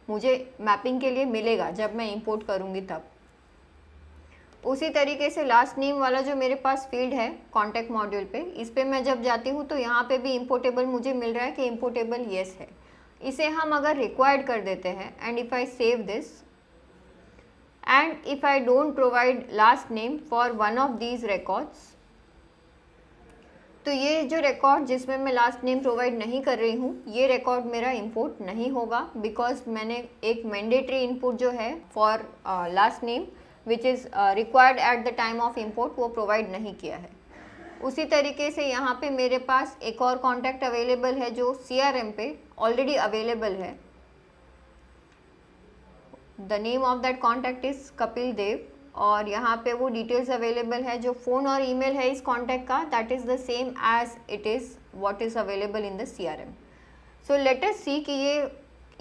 मुझे मैपिंग के लिए मिलेगा जब मैं इंपोर्ट करूँगी तब। उसी तरीके से लास्ट नेम वाला जो मेरे पास फील्ड है कॉन्टैक्ट मॉड्यूल पे, इस पे मैं जब जाती हूँ तो यहाँ पे भी इम्पोर्टेबल मुझे मिल रहा है कि इम्पोर्टेबल येस है। इसे हम अगर रिक्वायर्ड कर देते हैं and if I save this and if I don't provide last name for one of these records, तो ये जो रिकॉर्ड जिसमें मैं लास्ट नेम प्रोवाइड नहीं कर रही हूँ, ये रिकॉर्ड मेरा इंपोर्ट नहीं होगा, बिकॉज मैंने एक मैंडेटरी इनपुट जो है for last name which is required at the time of import वो प्रोवाइड नहीं किया है। उसी तरीके से यहाँ पे मेरे पास एक और कॉन्टैक्ट अवेलेबल है जो CRM पे ऑलरेडी अवेलेबल है। The name of that contact is Kapil Dev, और यहाँ पे वो डिटेल्स अवेलेबल है। जो फ़ोन और ईमेल है इस कॉन्टैक्ट का, that is the same as it is what is available in the CRM। So let us see कि ये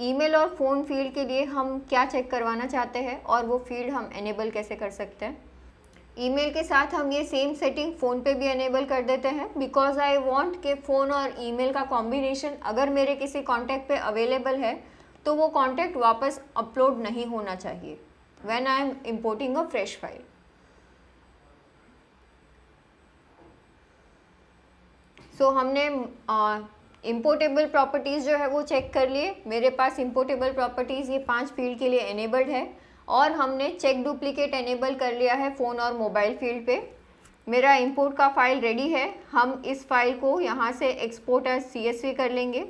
ईमेल और फ़ोन फील्ड के लिए हम क्या चेक करवाना चाहते हैं और वो फील्ड हम एनेबल कैसे कर सकते हैं। ईमेल के साथ हम ये सेम सेटिंग फ़ोन पे भी एनेबल कर देते हैं, बिकॉज आई वांट कि फ़ोन और ईमेल का कॉम्बिनेशन अगर मेरे किसी कॉन्टैक्ट पे अवेलेबल है तो वो कॉन्टैक्ट वापस अपलोड नहीं होना चाहिए when I am importing a fresh file. So हमने importable properties जो है वो चेक कर लिए। मेरे पास importable properties ये 5 फील्ड के लिए enabled है, और हमने चेक डुप्लीकेट एनेबल कर लिया है फ़ोन और मोबाइल फील्ड पे। मेरा इंपोर्ट का फाइल रेडी है। हम इस फाइल को यहाँ से एक्सपोर्ट एज CSV कर लेंगे।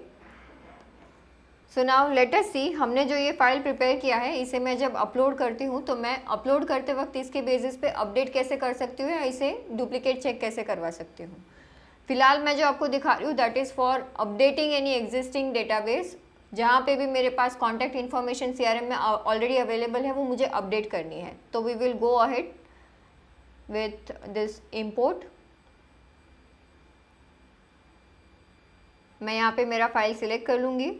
सो नाउ लेट अस सी, हमने जो ये फाइल प्रिपेयर किया है इसे मैं जब अपलोड करती हूँ तो मैं अपलोड करते वक्त इसके बेसिस पे अपडेट कैसे कर सकती हूँ या इसे डुप्लीकेट चेक कैसे करवा सकती हूँ। फिलहाल मैं जो आपको दिखा रही हूँ that is for updating any existing database, जहाँ पे भी मेरे पास कॉन्टैक्ट इन्फॉर्मेशन CRM में ऑलरेडी अवेलेबल है वो मुझे अपडेट करनी है। तो we will go ahead with this import. मैं यहाँ पे मेरा फाइल सिलेक्ट कर लूँगी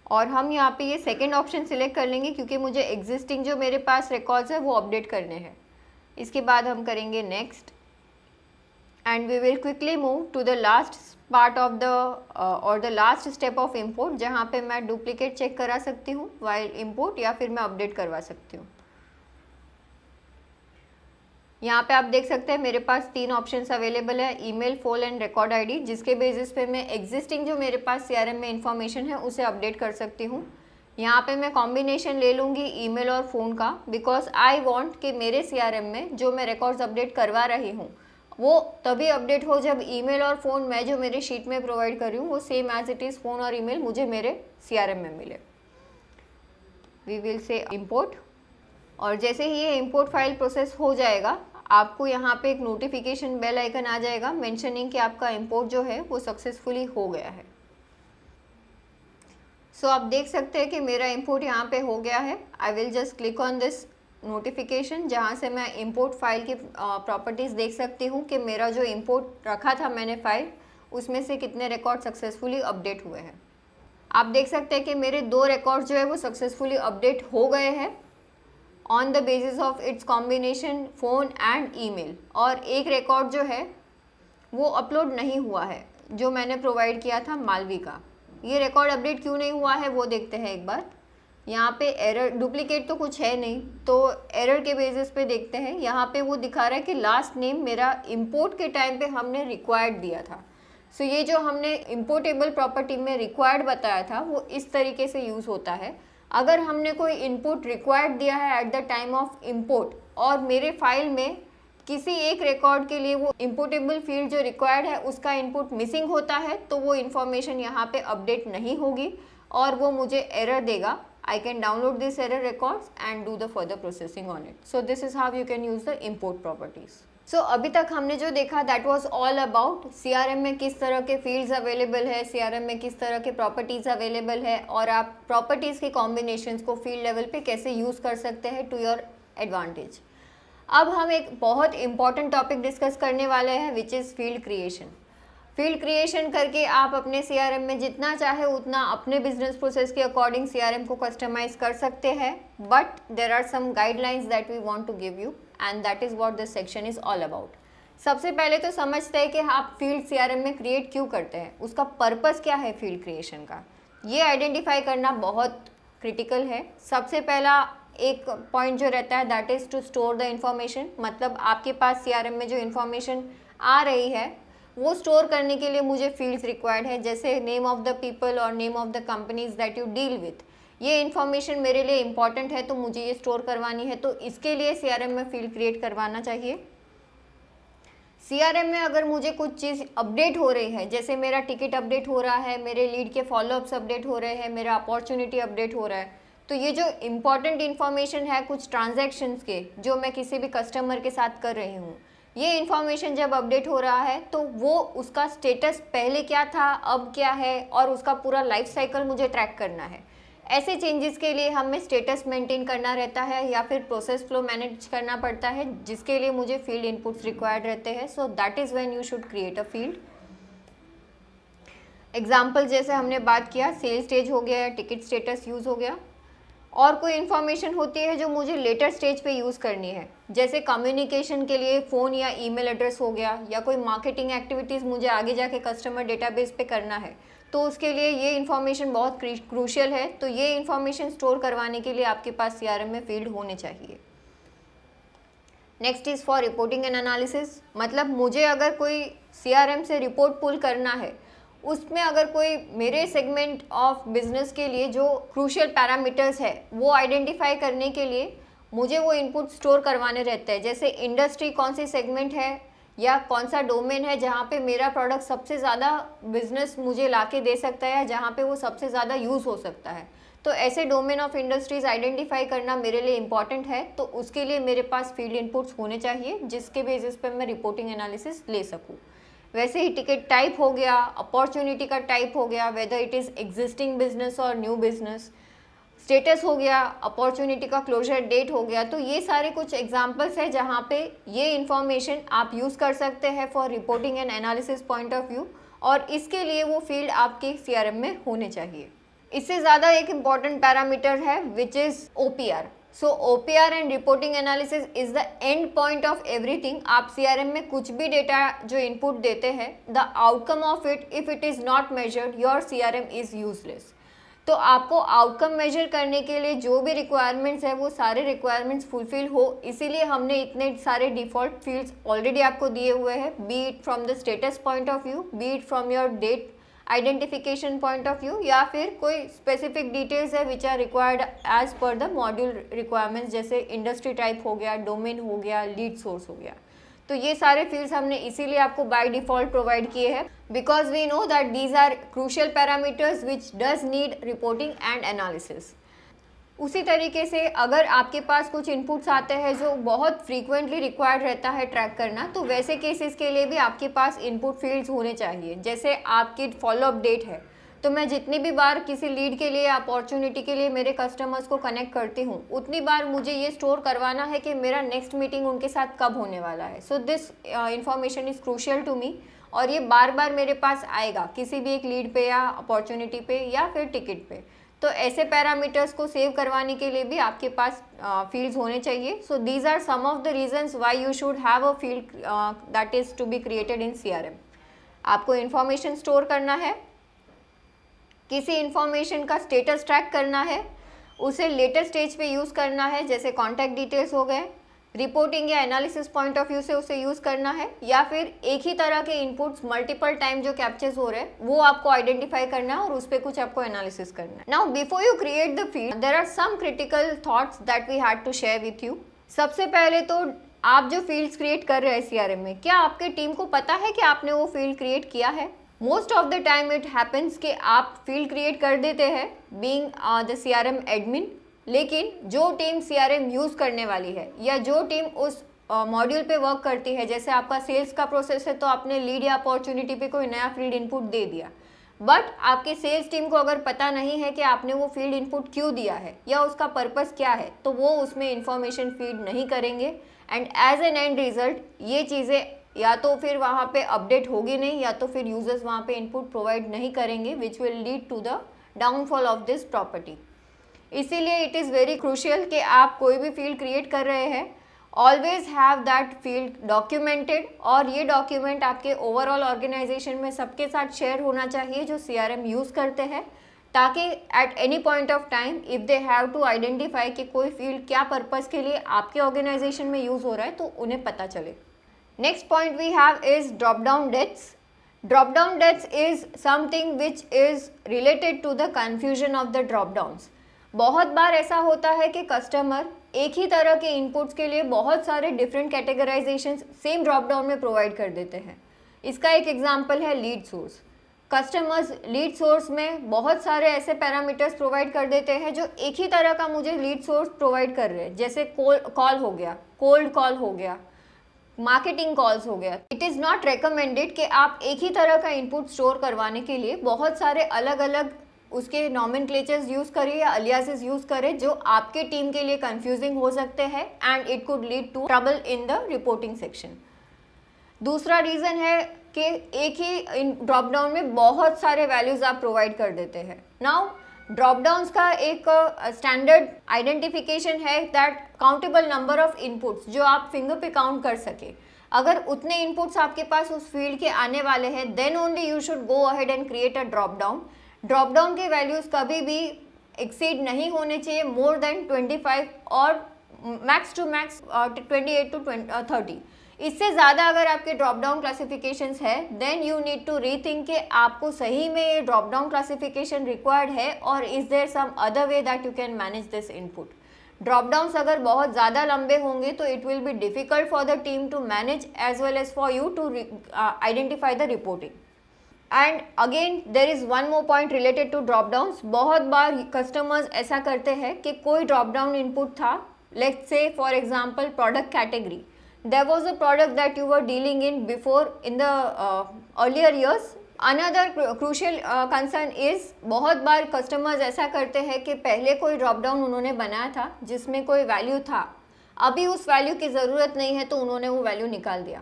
और हम यहाँ पे ये सेकेंड ऑप्शन सिलेक्ट कर लेंगे क्योंकि मुझे एग्जिस्टिंग जो मेरे पास रिकॉर्ड्स है वो अपडेट करने हैं। इसके बाद हम करेंगे next and we will quickly move to the last part of the और the last step of import, जहाँ पे मैं डुप्लीकेट चेक करा सकती हूँ वाइल इंपोर्ट या फिर मैं अपडेट करवा सकती हूँ। यहाँ पे आप देख सकते हैं मेरे पास 3 ऑप्शंस अवेलेबल है, email, phone and record ID, जिसके बेसिस पे मैं एग्जिस्टिंग जो मेरे पास सीआरएम में इंफॉर्मेशन है उसे अपडेट कर सकती हूँ। यहाँ पे मैं कॉम्बिनेशन ले लूँगी ईमेल और फ़ोन का, बिकॉज आई वांट कि मेरे सीआरएम में जो मैं रिकॉर्ड्स अपडेट करवा रही हूँ वो तभी अपडेट हो जब ईमेल और फ़ोन मैं जो मेरे शीट में प्रोवाइड कर रही हूँ वो same as it is phone और ईमेल मुझे मेरे सीआरएम में मिले। वी विल से इम्पोर्ट, और जैसे ही ये इम्पोर्ट फाइल प्रोसेस हो जाएगा आपको यहाँ पे एक नोटिफिकेशन बेल आइकन आ जाएगा मेंशनिंग कि आपका इम्पोर्ट जो है वो सक्सेसफुली हो गया है। सो आप देख सकते हैं कि मेरा इम्पोर्ट यहाँ पे हो गया है। आई will just click on this notification, जहाँ से मैं इम्पोर्ट फाइल की प्रॉपर्टीज़ देख सकती हूँ कि मेरा जो इम्पोर्ट रखा था मैंने फाइल उसमें से कितने रिकॉर्ड सक्सेसफुली अपडेट हुए हैं। आप देख सकते हैं कि मेरे 2 रिकॉर्ड जो है वो सक्सेसफुली अपडेट हो गए हैं on the basis of its combination phone and email, और एक रिकॉर्ड जो है वो अपलोड नहीं हुआ है जो मैंने प्रोवाइड किया था मालवी का। ये रिकॉर्ड अपडेट क्यों नहीं हुआ है वो देखते हैं एक बार। यहाँ पे एरर, डुप्लीकेट तो कुछ है नहीं, तो एरर के बेसिस पे देखते हैं। यहाँ पे वो दिखा रहा है कि लास्ट नेम मेरा इंपोर्ट के टाइम पे हमने रिक्वायर्ड दिया था। सो ये जो हमने इम्पोर्टेबल प्रॉपर्टी में रिक्वायर्ड बताया था वो इस तरीके से यूज़ होता है। अगर हमने कोई इनपुट रिक्वायर्ड दिया है at the time of import और मेरे फाइल में किसी एक रिकॉर्ड के लिए वो इम्पोर्टेबल फील्ड जो रिक्वायर्ड है उसका इनपुट मिसिंग होता है तो वो इन्फॉर्मेशन यहाँ पे अपडेट नहीं होगी और वो मुझे एरर देगा। I can download this error records and do the further processing on it. So this is how you can use the import properties. So अभी तक हमने जो देखा that was all about CRM में किस तरह के fields available है, CRM में किस तरह के properties available है और आप properties के combinations को field level पे कैसे use कर सकते हैं to your advantage. अब हम एक बहुत important topic discuss करने वाले हैं which is field creation. Field creation करके आप अपने सीआरएम में जितना चाहे उतना अपने बिजनेस प्रोसेस के अकॉर्डिंग सीआरएम को कस्टमाइज कर सकते हैं, but there are some guidelines that we want to give you and that is what this section is all about. सबसे पहले तो समझते हैं कि आप फील्ड सीआरएम में क्रिएट क्यों करते हैं, उसका पर्पस क्या है फील्ड क्रिएशन का, ये आइडेंटिफाई करना बहुत क्रिटिकल है। सबसे पहला एक पॉइंट जो रहता है that is to store the information, मतलब आपके पास सीआरएम में जो इन्फॉर्मेशन आ रही है वो स्टोर करने के लिए मुझे फील्ड्स रिक्वायर्ड है, जैसे नेम ऑफ द पीपल और name of the companies that you deal with. ये इन्फॉर्मेशन मेरे लिए इंपॉर्टेंट है तो मुझे ये स्टोर करवानी है, तो इसके लिए सीआरएम में फील्ड क्रिएट करवाना चाहिए। सीआरएम में अगर मुझे कुछ चीज़ अपडेट हो रही है, जैसे मेरा टिकट अपडेट हो रहा है, मेरे लीड के फॉलोअप्स अपडेट हो रहे हैं, मेरा अपॉर्चुनिटी अपडेट हो रहा है, तो ये जो इम्पॉर्टेंट इन्फॉर्मेशन है कुछ ट्रांजैक्शंस के जो मैं किसी भी कस्टमर के साथ कर रही हूँ, ये इन्फॉर्मेशन जब अपडेट हो रहा है तो वो उसका स्टेटस पहले क्या था अब क्या है और उसका पूरा लाइफ साइकिल मुझे ट्रैक करना है। ऐसे चेंजेस के लिए हमें स्टेटस मेंटेन करना रहता है या फिर प्रोसेस फ्लो मैनेज करना पड़ता है, जिसके लिए मुझे फील्ड इनपुट्स रिक्वायर्ड रहते हैं। सो that is when you should create a field. Example जैसे हमने बात किया, सेल स्टेज हो गया या टिकट स्टेटस यूज़ हो गया। और कोई इन्फॉर्मेशन होती है जो मुझे लेटर स्टेज पे यूज़ करनी है, जैसे कम्युनिकेशन के लिए फ़ोन या ईमेल एड्रेस हो गया, या कोई मार्केटिंग एक्टिविटीज़ मुझे आगे जाके कस्टमर डेटाबेस पे करना है, तो उसके लिए ये इन्फॉर्मेशन बहुत क्रूशियल है। तो ये इन्फॉर्मेशन स्टोर करवाने के लिए आपके पास सीआरएम में फील्ड होने चाहिए। Next is for reporting and analysis, मतलब मुझे अगर कोई सीआरएम से रिपोर्ट पुल करना है, उसमें अगर कोई मेरे सेगमेंट ऑफ बिजनेस के लिए जो क्रूशियल पैरामीटर्स है वो आइडेंटिफाई करने के लिए मुझे वो इनपुट स्टोर करवाने रहते हैं, जैसे इंडस्ट्री कौन सी सेगमेंट है या कौन सा डोमेन है जहाँ पे मेरा प्रोडक्ट सबसे ज़्यादा बिजनेस मुझे लाके दे सकता है, जहाँ पे वो सबसे ज़्यादा यूज़ हो सकता है। तो ऐसे डोमेन ऑफ इंडस्ट्रीज़ आइडेंटिफाई करना मेरे लिए इंपॉर्टेंट है, तो उसके लिए मेरे पास फील्ड इनपुट्स होने चाहिए जिसके बेसिस पे मैं रिपोर्टिंग एनालिसिस ले सकूँ। वैसे ही टिकट टाइप हो गया, अपॉर्चुनिटी का टाइप हो गया, weather it is existing business और न्यू बिजनेस, स्टेटस हो गया, अपॉर्चुनिटी का क्लोजर डेट हो गया। तो ये सारे कुछ एग्जांपल्स हैं जहाँ पे ये इन्फॉर्मेशन आप यूज़ कर सकते हैं for reporting and analysis point of view, और इसके लिए वो फील्ड आपके सीआरएम में होने चाहिए। इससे ज़्यादा एक इम्पॉर्टेंट पैरामीटर है which is OPR। So OPR and reporting analysis is the end point of everything. आप सीआरएम में कुछ भी डेटा जो इनपुट देते हैं, the outcome of it if it is not measured, your CRM is useless. तो आपको आउटकम मेजर करने के लिए जो भी रिक्वायरमेंट्स है वो सारे रिक्वायरमेंट्स फुलफिल हो, इसीलिए हमने इतने सारे डिफ़ॉल्ट फील्ड्स ऑलरेडी आपको दिए हुए हैं, be it from the status point of view, be it from your date identification point of view, या फिर कोई स्पेसिफिक डिटेल्स है which are required as per the module requirements, जैसे इंडस्ट्री टाइप हो गया, डोमेन हो गया, लीड सोर्स हो गया। तो ये सारे फील्ड्स हमने इसीलिए आपको बाय डिफ़ॉल्ट प्रोवाइड किए हैं, because we know that these are crucial parameters which does need reporting and analysis. उसी तरीके से अगर आपके पास कुछ इनपुट्स आते हैं जो बहुत फ्रीक्वेंटली रिक्वायर्ड रहता है ट्रैक करना, तो वैसे केसेस के लिए भी आपके पास इनपुट फील्ड्स होने चाहिए। जैसे आपकी फॉलोअप डेट है, तो मैं जितनी भी बार किसी लीड के लिए, अपॉर्चुनिटी के लिए मेरे कस्टमर्स को कनेक्ट करती हूँ, उतनी बार मुझे ये स्टोर करवाना है कि मेरा नेक्स्ट मीटिंग उनके साथ कब होने वाला है। So this information is crucial to me, और ये बार बार मेरे पास आएगा किसी भी एक लीड पे या अपॉर्चुनिटी पे या फिर टिकट पे। तो ऐसे पैरामीटर्स को सेव करवाने के लिए भी आपके पास फील्ड्स होने चाहिए। So these are some of the reasons why you should have a field that is to be created in CRM। आपको इन्फॉर्मेशन स्टोर करना है, किसी इन्फॉर्मेशन का स्टेटस ट्रैक करना है, उसे लेटर स्टेज पे यूज़ करना है, जैसे कॉन्टैक्ट डिटेल्स हो गए, रिपोर्टिंग या एनालिसिस पॉइंट ऑफ व्यू से उसे यूज़ करना है, या फिर एक ही तरह के इनपुट्स मल्टीपल टाइम जो कैप्चर्स हो रहे हैं वो आपको आइडेंटिफाई करना है और उस पर कुछ आपको एनालिसिस करना है। Now before you create the field, there are some critical thoughts that we had to share with you. सबसे पहले तो आप जो फील्ड्स क्रिएट कर रहे हैं CRM में, क्या आपके टीम को पता है कि आपने वो फील्ड क्रिएट किया है? Most of the time it happens कि आप फील्ड क्रिएट कर देते हैं बीइंग द CRM एडमिन, लेकिन जो टीम CRM यूज़ करने वाली है या जो टीम उस मॉड्यूल पे वर्क करती है, जैसे आपका सेल्स का प्रोसेस है तो आपने लीड या अपॉर्चुनिटी पे कोई नया फील्ड इनपुट दे दिया, बट आपके सेल्स टीम को अगर पता नहीं है कि आपने वो फील्ड इनपुट क्यों दिया है या उसका पर्पस क्या है, तो वो उसमें इंफॉर्मेशन फीड नहीं करेंगे, and as an end result ये चीज़ें या तो फिर वहाँ पे अपडेट होगी नहीं, या तो फिर यूजर्स वहाँ पे इनपुट प्रोवाइड नहीं करेंगे, which will lead to the downfall of this property. इसीलिए इट इज़ वेरी क्रूशियल कि आप कोई भी फील्ड क्रिएट कर रहे हैं, always have that field documented, और ये डॉक्यूमेंट आपके ओवरऑल ऑर्गेनाइजेशन में सबके साथ शेयर होना चाहिए जो CRM यूज़ करते हैं, ताकि at any point of time if they have to identify कि कोई फील्ड क्या पर्पज़ के लिए आपके ऑर्गेनाइजेशन में यूज़ हो रहा है तो उन्हें पता चले। Next point we have is drop down deaths. Drop down deaths is something which is related to the confusion of the drop downs. बहुत बार ऐसा होता है कि कस्टमर एक ही तरह के इनपुट्स के लिए बहुत सारे डिफरेंट कैटेगराइजेशंस सेम ड्रॉप डाउन में प्रोवाइड कर देते हैं। इसका एक एग्जांपल है lead source. Customers lead source में बहुत सारे ऐसे पैरामीटर्स प्रोवाइड कर देते हैं जो एक ही तरह का मुझे लीड सोर्स प्रोवाइड कर रहे हैं, जैसे कॉल हो गया, कोल्ड कॉल हो गया, मार्केटिंग कॉल्स हो गया। इट इज़ नॉट रिकमेंडेड कि आप एक ही तरह का इनपुट स्टोर करवाने के लिए बहुत सारे अलग अलग उसके नॉमेनक्लेचर्स यूज़ करें या अलियासेस यूज़ करें जो आपके टीम के लिए कंफ्यूजिंग हो सकते हैं, and it could lead to trouble in the reporting section. दूसरा रीज़न है कि एक ही ड्रॉप डाउन में बहुत सारे वैल्यूज़ आप प्रोवाइड कर देते हैं। नाउ ड्रॉप डाउन्स का एक स्टैंडर्ड आइडेंटिफिकेशन है that countable number of inputs, जो आप फिंगर पे काउंट कर सके। अगर उतने इनपुट्स आपके पास उस फील्ड के आने वाले हैं, then only you should go ahead and create a drop down. Drop down के वैल्यूज़ कभी भी एक्सीड नहीं होने चाहिए मोर देन 25 और मैक्स टू मैक्स 28 to 30। इससे ज़्यादा अगर आपके ड्रॉप डाउन क्लासिफिकेशंस है, then you need to rethink कि आपको सही में ये ड्रॉप डाउन क्लासिफिकेशन रिक्वायर्ड है, और is there some other way that you can manage this input. Drop downs अगर बहुत ज़्यादा लंबे होंगे तो it will be difficult for the team to manage as well as for you to identify the reporting. And again there is one more point related to drop downs. बहुत बार customers ऐसा करते हैं कि कोई ड्रॉप डाउन इनपुट था, let's say for example product category, there was a product that you were dealing in before in the earlier years. Another crucial concern is बहुत बार कस्टमर्स ऐसा करते हैं कि पहले कोई ड्रॉप डाउन उन्होंने बनाया था जिसमें कोई वैल्यू था, अभी उस वैल्यू की ज़रूरत नहीं है तो उन्होंने वो वैल्यू निकाल दिया।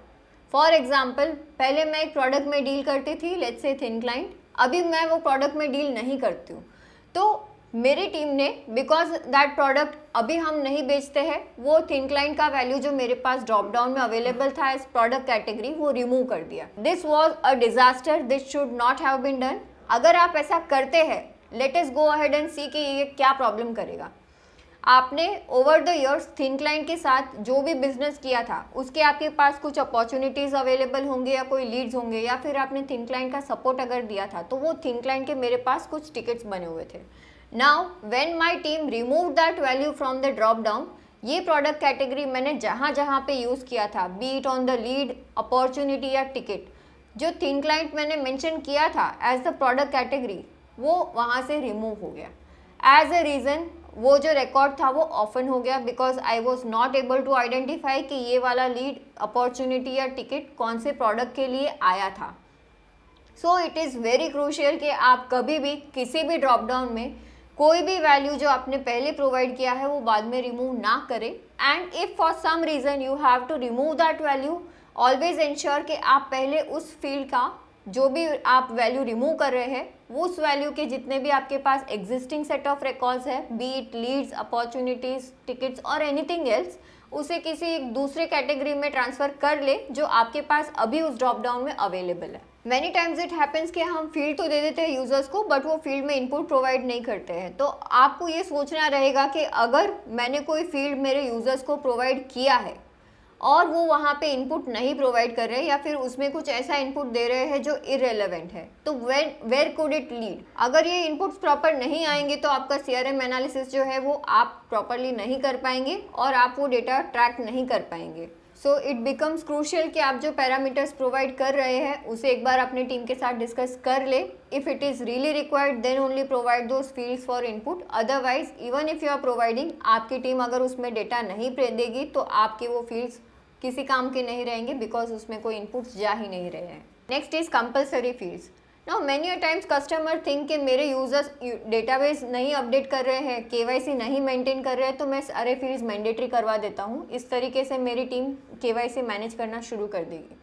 फॉर एग्जाम्पल, पहले मैं एक प्रोडक्ट में डील करती थी, लेट्स से थिन क्लाइंट, अभी मैं वो प्रोडक्ट में डील नहीं करती हूँ, तो मेरी टीम ने बिकॉज दैट प्रोडक्ट अभी हम नहीं बेचते हैं, वो थिन क्लाइंट का वैल्यू जो मेरे पास ड्रॉप डाउन में अवेलेबल था इस प्रोडक्ट कैटेगरी, वो रिमूव कर दिया। This was a disaster, this should not have been done. अगर आप ऐसा करते हैं let us go ahead and see कि ये क्या प्रॉब्लम करेगा। आपने over the years thin client के साथ जो भी बिजनेस किया था उसके आपके पास कुछ अपॉर्चुनिटीज़ अवेलेबल होंगे या कोई लीड्स होंगे, या फिर आपने थिन क्लाइंट का सपोर्ट अगर दिया था तो वो थिन क्लाइंट के मेरे पास कुछ टिकट्स बने हुए थे। Now when my team remove that value from the drop down, ये प्रोडक्ट कैटेगरी मैंने जहाँ जहाँ पे यूज़ किया था, B it on the lead, opportunity या टिकट, जो थिन क्लाइंट मैंने मेंशन किया था एज द प्रोडक्ट कैटेगरी, वो वहाँ से रिमूव हो गया। एज अ रीज़न वो जो रिकॉर्ड था वो ऑफन हो गया, because I was not able to identify कि ये वाला लीड, अपॉर्चुनिटी या टिकट कौन से प्रोडक्ट के लिए आया था। So it is very crucial कि आप कभी भी किसी भी ड्रॉप डाउन में कोई भी वैल्यू जो आपने पहले प्रोवाइड किया है वो बाद में रिमूव ना करें। And if for some reason you have to remove that value, always ensure कि आप पहले उस फील्ड का जो भी आप वैल्यू रिमूव कर रहे हैं वो उस वैल्यू के जितने भी आपके पास एग्जिस्टिंग सेट ऑफ रिकॉर्ड्स है, B it leads, opportunities, tickets और एनीथिंग एल्स, उसे किसी एक दूसरे कैटेगरी में ट्रांसफ़र कर ले जो आपके पास अभी उस ड्रॉप डाउन में अवेलेबल है। मैनी टाइम्स इट हैपन्स कि हम फील्ड तो दे देते हैं यूज़र्स को, बट वो फील्ड में इनपुट प्रोवाइड नहीं करते हैं। तो आपको ये सोचना रहेगा कि अगर मैंने कोई फील्ड मेरे यूज़र्स को प्रोवाइड किया है और वो वहाँ पे इनपुट नहीं प्रोवाइड कर रहे हैं या फिर उसमें कुछ ऐसा इनपुट दे रहे हैं जो इररेलेवेंट है, तो वेयर कुड इट लीड। अगर ये इनपुट्स प्रॉपर नहीं आएंगे तो आपका CRM एनालिसिस जो है वो आप प्रॉपरली नहीं कर पाएंगे और आप वो डेटा ट्रैक नहीं कर पाएंगे। सो इट बिकम्स क्रूशियल कि आप जो पैरामीटर्स प्रोवाइड कर रहे हैं उसे एक बार अपने टीम के साथ डिस्कस कर ले। If it is really required then only provide those fields for input. Otherwise even if you are providing, आपकी टीम अगर उसमें डेटा नहीं देगी तो आपके वो फील्ड्स किसी काम के नहीं रहेंगे, बिकॉज उसमें कोई इनपुट्स जा ही नहीं रहे हैं। Next is compulsory fields. Now many times customer think कि मेरे यूजर्स डेटाबेस नहीं अपडेट कर रहे हैं, KYC नहीं मेंटेन कर रहे हैं, तो मैं सारे फील्ड्स मैंडेटरी करवा देता हूँ। इस तरीके से मेरी टीम KYC मैनेज करना शुरू कर देगी।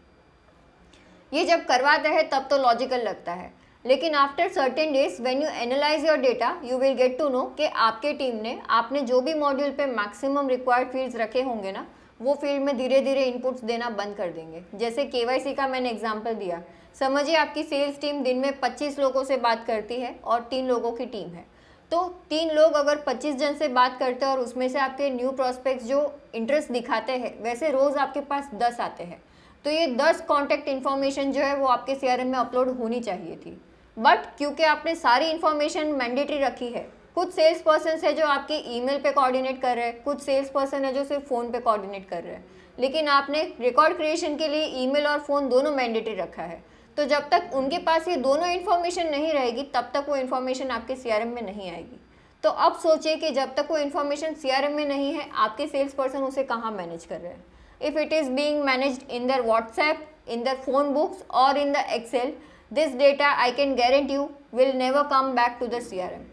ये जब करवाते हैं तब तो लॉजिकल लगता है, लेकिन after certain days when you analyse your data you will get to know कि आपके टीम ने आपने जो भी मॉड्यूल पे मैक्सिमम रिक्वायर्ड फील्ड्स रखे होंगे ना, वो फील्ड में धीरे धीरे इनपुट्स देना बंद कर देंगे। जैसे KYC का मैंने एग्जांपल दिया, समझिए आपकी सेल्स टीम दिन में 25 लोगों से बात करती है और 3 लोगों की टीम है, तो 3 लोग अगर 25 जन से बात करते हैं और उसमें से आपके न्यू प्रॉस्पेक्ट्स जो इंटरेस्ट दिखाते हैं वैसे रोज़ आपके पास 10 आते हैं, तो ये 10 कॉन्टैक्ट इन्फॉर्मेशन जो है वो आपके CRM में अपलोड होनी चाहिए थी। बट क्योंकि आपने सारी इन्फॉर्मेशन मैंडेटरी रखी है, कुछ सेल्स पर्सन है जो आपके ईमेल पे कोऑर्डिनेट कर रहे हैं, कुछ सेल्स पर्सन है जो सिर्फ फ़ोन पे कोऑर्डिनेट कर रहे हैं, लेकिन आपने रिकॉर्ड क्रिएशन के लिए ईमेल और फ़ोन दोनों मैंडेटरी रखा है। तो जब तक उनके पास ये दोनों इन्फॉर्मेशन नहीं रहेगी तब तक वो इन्फॉर्मेशन आपके CRM में नहीं आएगी। तो अब सोचिए कि जब तक वो इन्फॉर्मेशन CRM में नहीं है, आपके सेल्स पर्सन उसे कहाँ मैनेज कर रहे हैं। If it is being managed in their WhatsApp, in their phone books और in the Excel, this data I can guarantee you will never come back to the CRM.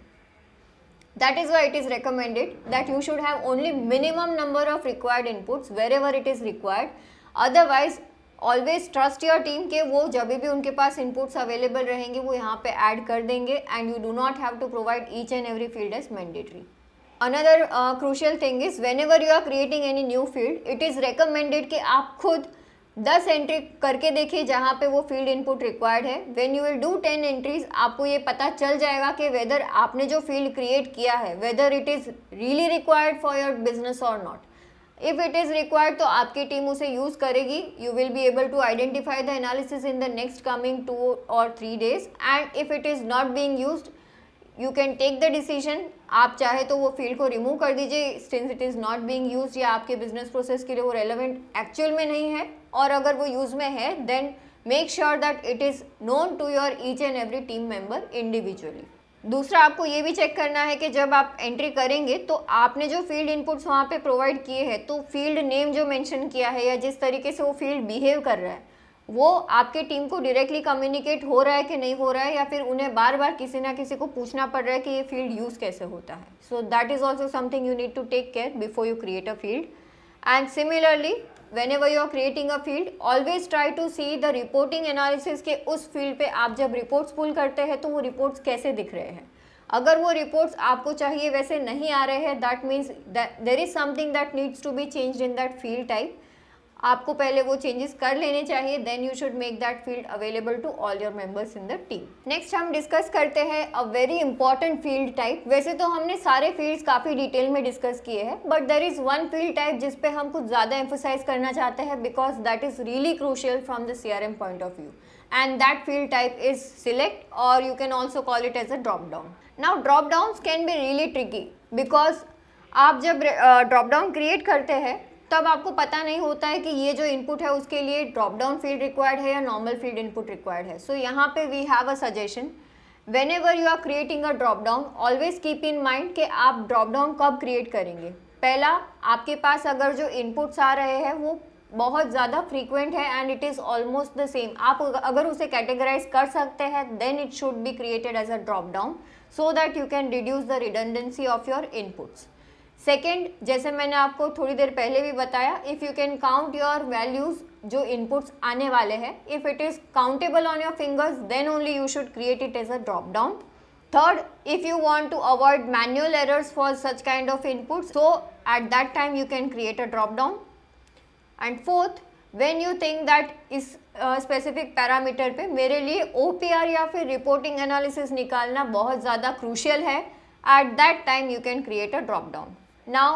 That is why it is recommended that you should have only minimum number of required inputs wherever it is required. Otherwise, always trust your team कि वो जब भी उनके पास inputs available रहेंगे वो यहाँ पे add कर देंगे and you do not have to provide each and every field as mandatory. Another crucial thing is whenever you are creating any new field, it is recommended कि आप खुद 10 एंट्री करके देखिए जहाँ पे वो फील्ड इनपुट रिक्वायर्ड है। When you will do 10 entries, आपको ये पता चल जाएगा कि वेदर आपने जो फील्ड क्रिएट किया है whether it is really required for your business और not. If it is required तो आपकी टीम उसे यूज़ करेगी। You will be able to identify the analysis in the next coming 2 or 3 days, and if it is not being used you can take the decision. आप चाहे तो वो field को remove कर दीजिए since it is not being used या आपके business process के लिए वो रेलेवेंट एक्चुअल में नहीं है, और अगर वो यूज़ में है then make sure that it is known to your each and every team member individually. दूसरा, आपको ये भी चेक करना है कि जब आप एंट्री करेंगे तो आपने जो फील्ड इनपुट्स वहाँ पे प्रोवाइड किए हैं, तो फील्ड नेम जो मेंशन किया है या जिस तरीके से वो फील्ड बिहेव कर रहा है वो आपके टीम को डायरेक्टली कम्युनिकेट हो रहा है कि नहीं हो रहा है, या फिर उन्हें बार बार किसी ना किसी को पूछना पड़ रहा है कि ये फील्ड यूज़ कैसे होता है। So that is also something you need to take care before you create a field. And similarly whenever you are creating a field, always try to see the reporting analysis के उस field पे आप जब reports पुल करते हैं तो वो reports कैसे दिख रहे हैं। अगर वो रिपोर्ट्स आपको चाहिए वैसे नहीं आ रहे हैं, that means there is something that needs to be changed in that field type. आपको पहले वो चेंजेस कर लेने चाहिए, then you should make that field available to all your members in the team. Next हम डिस्कस करते हैं a very important field type. वैसे तो हमने सारे फील्ड्स काफ़ी डिटेल में डिस्कस किए हैं, but there is one field type जिस पे हम कुछ ज़्यादा एम्फोसाइज करना चाहते हैं, because that is really crucial from the CRM point of view, and that field type is select, or you can also call it as a drop down. Now drop downs can be really tricky because आप जब drop down create करते हैं तब आपको पता नहीं होता है कि ये जो इनपुट है उसके लिए ड्रॉप डाउन फील्ड रिक्वायर्ड है या नॉर्मल फील्ड इनपुट रिक्वायर्ड है। सो यहाँ पे we have a suggestion, whenever you are creating a drop down always keep in mind कि आप ड्रॉप डाउन कब क्रिएट करेंगे। पहला, आपके पास अगर जो इनपुट्स आ रहे हैं वो बहुत ज़्यादा फ्रीक्वेंट है and it is almost the same, आप अगर उसे कैटेगराइज कर सकते हैं then it should be created as a drop down so that you can reduce the redundancy of your inputs. Second, जैसे मैंने आपको थोड़ी देर पहले भी बताया, if you can count your values जो इनपुट्स आने वाले हैं, if it is countable on your fingers then only you should create it as a drop down. Third, if you want to avoid manual errors for such kind of inputs, so at that time you can create a drop down. And fourth, when you think that इस specific parameter पे मेरे लिए OPR या फिर reporting analysis निकालना बहुत ज़्यादा crucial है, at that time you can create a drop down. Now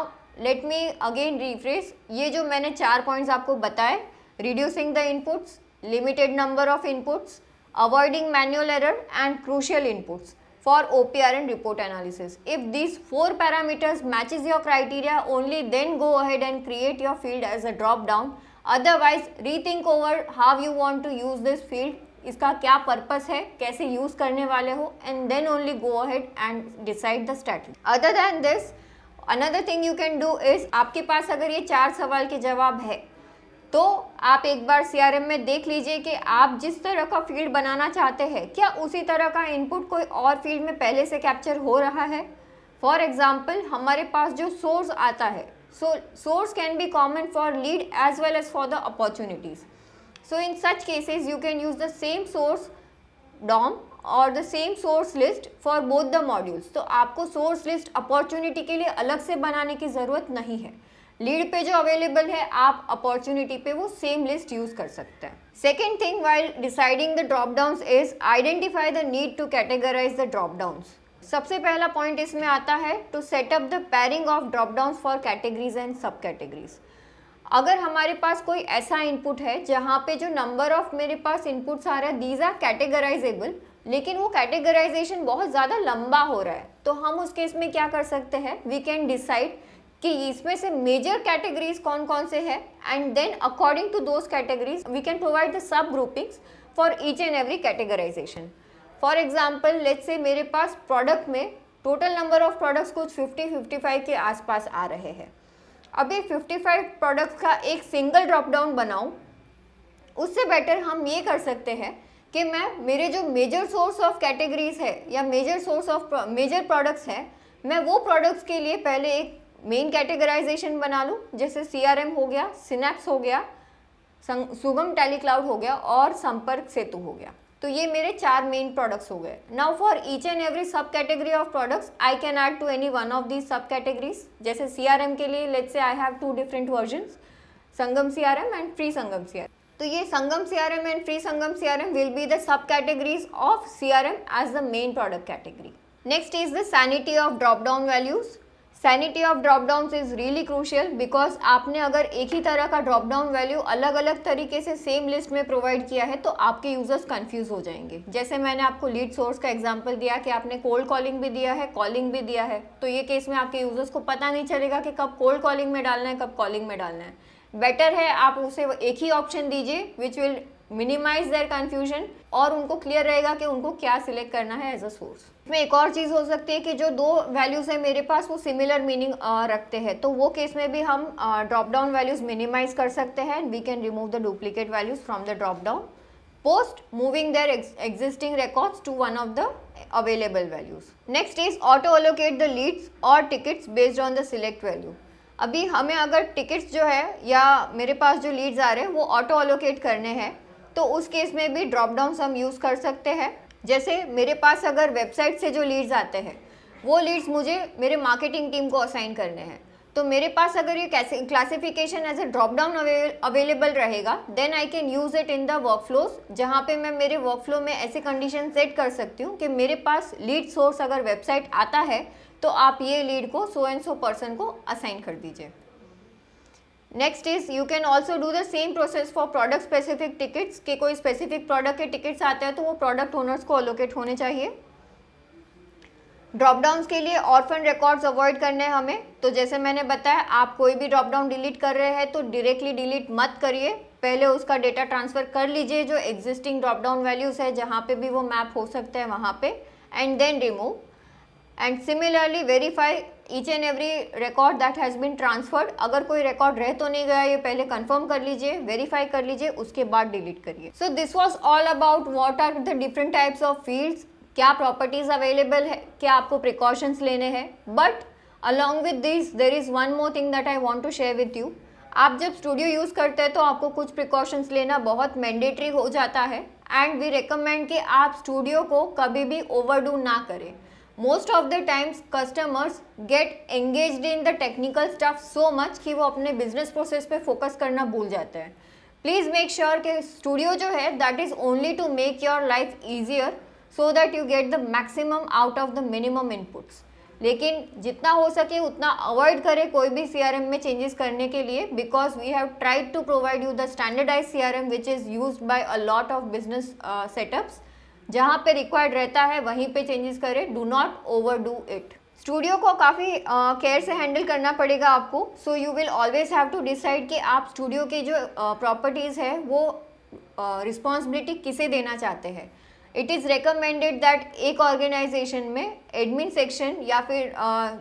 let me again rephrase, ये जो मैंने 4 points आपको बताए, reducing the inputs, limited number of inputs, avoiding manual error and crucial inputs for OPR and report analysis. If these 4 parameters matches your criteria, only then go ahead and create your field as a drop down. Otherwise, rethink over how you want to use this field. इसका क्या purpose है, कैसे use करने वाले हो, and then only go ahead and decide the strategy. Other than this, another thing you can do is, आपके पास अगर ये 4 सवाल के जवाब है तो आप एक बार CRM में देख लीजिए कि आप जिस तरह का फील्ड बनाना चाहते हैं क्या उसी तरह का इनपुट कोई और फील्ड में पहले से कैप्चर हो रहा है। फॉर एग्जाम्पल, हमारे पास जो सोर्स आता है, source can be common for lead as well as for the opportunities. So in such cases you can use the same source DOM और the same source list for both the modules. तो आपको source list opportunity के लिए अलग से बनाने की ज़रूरत नहीं है, लीड पे जो अवेलेबल है आप अपॉर्चुनिटी पे वो सेम लिस्ट यूज कर सकते हैं। Second thing while deciding the drop downs is identify the need to categorise the drop downs. सबसे पहला पॉइंट इसमें आता है to set up the pairing of drop downs for categories and sub categories. अगर हमारे पास कोई ऐसा इनपुट है जहाँ पे जो नंबर ऑफ मेरे पास इनपुट्स आ रहा है दीज आर कैटेगराइजेबल, लेकिन वो कैटेगराइजेशन बहुत ज़्यादा लंबा हो रहा है, तो हम उस केस में क्या कर सकते हैं, वी कैन डिसाइड कि इसमें से मेजर कैटेगरीज कौन कौन से हैं and then according to those categories we can provide the sub groupings for each and every categorisation. For example, let's say मेरे पास प्रोडक्ट में टोटल नंबर ऑफ प्रोडक्ट्स कुछ 50-55 के आसपास आ रहे हैं। अभी 55 प्रोडक्ट्स का एक सिंगल ड्रॉप डाउन बनाऊँ, उससे बेटर हम ये कर सकते हैं कि मैं मेरे जो मेजर सोर्स ऑफ कैटेगरीज है या major source of major products है, मैं वो प्रोडक्ट्स के लिए पहले एक मेन कैटेगराइजेशन बना लूँ, जैसे CRM हो गया, सिनेप्स हो गया, सुगम टैली क्लाउड हो गया और संपर्क सेतु हो गया। तो ये मेरे 4 मेन प्रोडक्ट्स हो गए। Now for each and every sub category of products I can add to any one of these sub categories. जैसे CRM के लिए let's say I have 2 different versions, Sangam CRM and free Sangam CRM। तो ये Sangam CRM and free Sangam CRM will be the sub categories of CRM as the main product category. Next is the sanity of drop down values. Sanity of drop downs is really crucial because आपने अगर एक ही तरह का drop down value अलग अलग तरीके से same list में प्रोवाइड किया है तो आपके यूजर्स कंफ्यूज हो जाएंगे। जैसे मैंने आपको लीड सोर्स का एग्जांपल दिया कि आपने कोल्ड कॉलिंग भी दिया है, कॉलिंग भी दिया है, तो ये केस में आपके यूजर्स को पता नहीं चलेगा कि कब कोल्ड कॉलिंग में डालना है, कब कॉलिंग में डालना है। बेटर है आप उसे एक ही ऑप्शन दीजिए which will minimise their confusion और उनको क्लियर रहेगा कि उनको क्या सिलेक्ट करना है एज अ सोर्स। इसमें एक और चीज़ हो सकती है कि जो 2 वैल्यूज़ है मेरे पास वो सिमिलर मीनिंग रखते हैं, तो वो केस में भी हम ड्रॉप डाउन वैल्यूज़ मिनिमाइज कर सकते हैं and we can remove the duplicate values from the drop down post moving their existing records to one of the available values. Next is auto allocate the leads और tickets based on the select value. अभी हमें अगर tickets जो है या मेरे पास जो Leeds आ रहे हैं वो ऑटो एलोकेट करने हैं तो उस केस में भी ड्रॉप डाउन्स हम यूज़ कर सकते हैं। जैसे मेरे पास अगर वेबसाइट से जो लीड्स आते हैं वो लीड्स मुझे मेरे मार्केटिंग टीम को असाइन करने हैं, तो मेरे पास अगर ये classification as a drop down available रहेगा, then I can use it in the workflows, जहाँ पे मैं मेरे वर्कफ्लो में ऐसे कंडीशन सेट कर सकती हूँ कि मेरे पास लीड सोर्स अगर वेबसाइट आता है तो आप ये लीड को सो एंड सो पर्सन को असाइन कर दीजिए। Next is you can also do the same process for product specific tickets, कि कोई स्पेसिफिक प्रोडक्ट के टिकट्स आते हैं तो वो प्रोडक्ट ओनर्स को अलोकेट होने चाहिए। ड्रॉप डाउन्स के लिए ऑर्फन रिकॉर्ड्स अवॉइड करने हैं हमें, तो जैसे मैंने बताया आप कोई भी ड्रॉप डाउन डिलीट कर रहे हैं तो डायरेक्टली डिलीट मत करिए, पहले उसका डेटा ट्रांसफ़र कर लीजिए जो एग्जिस्टिंग ड्रॉप डाउन वैल्यूज़ है जहाँ पे भी वो मैप हो सकते हैं वहाँ पे, and then remove. And similarly verify each and every record that has been transferred, अगर कोई रिकॉर्ड रह तो नहीं गया ये पहले कंफर्म कर लीजिए, वेरीफाई कर लीजिए, उसके बाद डिलीट करिए। So this was all about what are the different types of fields, क्या प्रॉपर्टीज़ अवेलेबल है, क्या आपको प्रिकॉशंस लेने हैं। But along with this there is one more thing that I want to share with you. आप जब studio use करते हैं तो आपको कुछ प्रिकॉशंस लेना बहुत मैंडेटरी हो जाता है, एंड वी रिकमेंड कि आप स्टूडियो को कभी भी ओवरडू ना करें। Most of the times customers gate engaged in the technical stuff so much कि वो अपने बिजनेस प्रोसेस पे फोकस करना भूल जाते हैं। प्लीज़ मेक श्योर कि स्टूडियो जो है that is only to make your life easier so that you get the maximum out of the minimum inputs. लेकिन जितना हो सके उतना अवॉइड करें कोई भी CRM में चेंजेस करने के लिए, because we have tried to provide you the standardise CRM which is used by a lot of business setups. जहाँ पे रिक्वायर्ड रहता है वहीं पे चेंजेस करें, do not overdo it. Studio को काफ़ी केयर से हैंडल करना पड़ेगा आपको, so you will always have to decide कि आप स्टूडियो की जो प्रॉपर्टीज़ है वो रिस्पॉन्सिबिलिटी किसे देना चाहते हैं। इट इज़ रिकमेंडेड दैट एक ऑर्गेनाइजेशन में एडमिन सेक्शन या फिर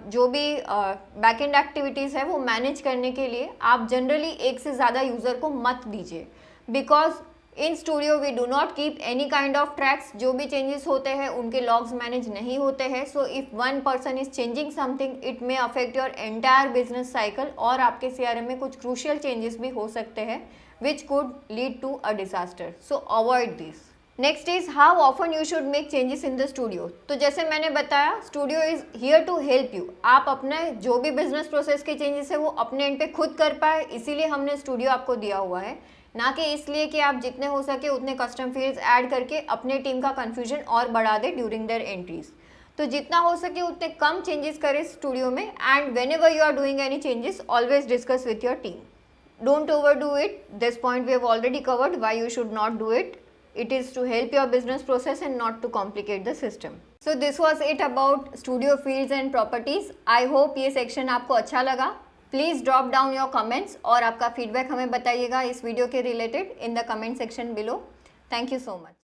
जो भी बैक एंड एक्टिविटीज़ है वो मैनेज करने के लिए आप जनरली एक से ज़्यादा यूज़र को मत दीजिए, because in studio we do not keep any kind of tracks. जो भी चेंजेस होते हैं उनके लॉग्स मैनेज नहीं होते हैं, so if one person is changing something it may affect your entire business cycle, और आपके CRM में कुछ क्रूशियल चेंजेस भी हो सकते हैं which could lead to a disaster, so avoid this. Next is how often you should make changes in the studio. तो जैसे मैंने बताया studio is here to help you, आप अपने जो भी बिजनेस प्रोसेस के चेंजेस है वो अपने एंड पे खुद कर पाए, इसीलिए हमने स्टूडियो आपको दिया हुआ है, ना कि इसलिए कि आप जितने हो सके उतने कस्टम फील्ड्स ऐड करके अपने टीम का कन्फ्यूजन और बढ़ा दे ड्यूरिंग देयर एंट्रीज। तो जितना हो सके उतने कम चेंजेस करें स्टूडियो में, and whenever you are doing any changes always discuss with your team. Don't overdo it, this point we have already covered why you should not do it. It is to help your business process and not to complicate the system. So this was it about studio fields and properties. I hope ये section आपको अच्छा लगा. Please drop down your comments और आपका feedback हमें बताइएगा इस video के related in the comment section below. Thank you so much.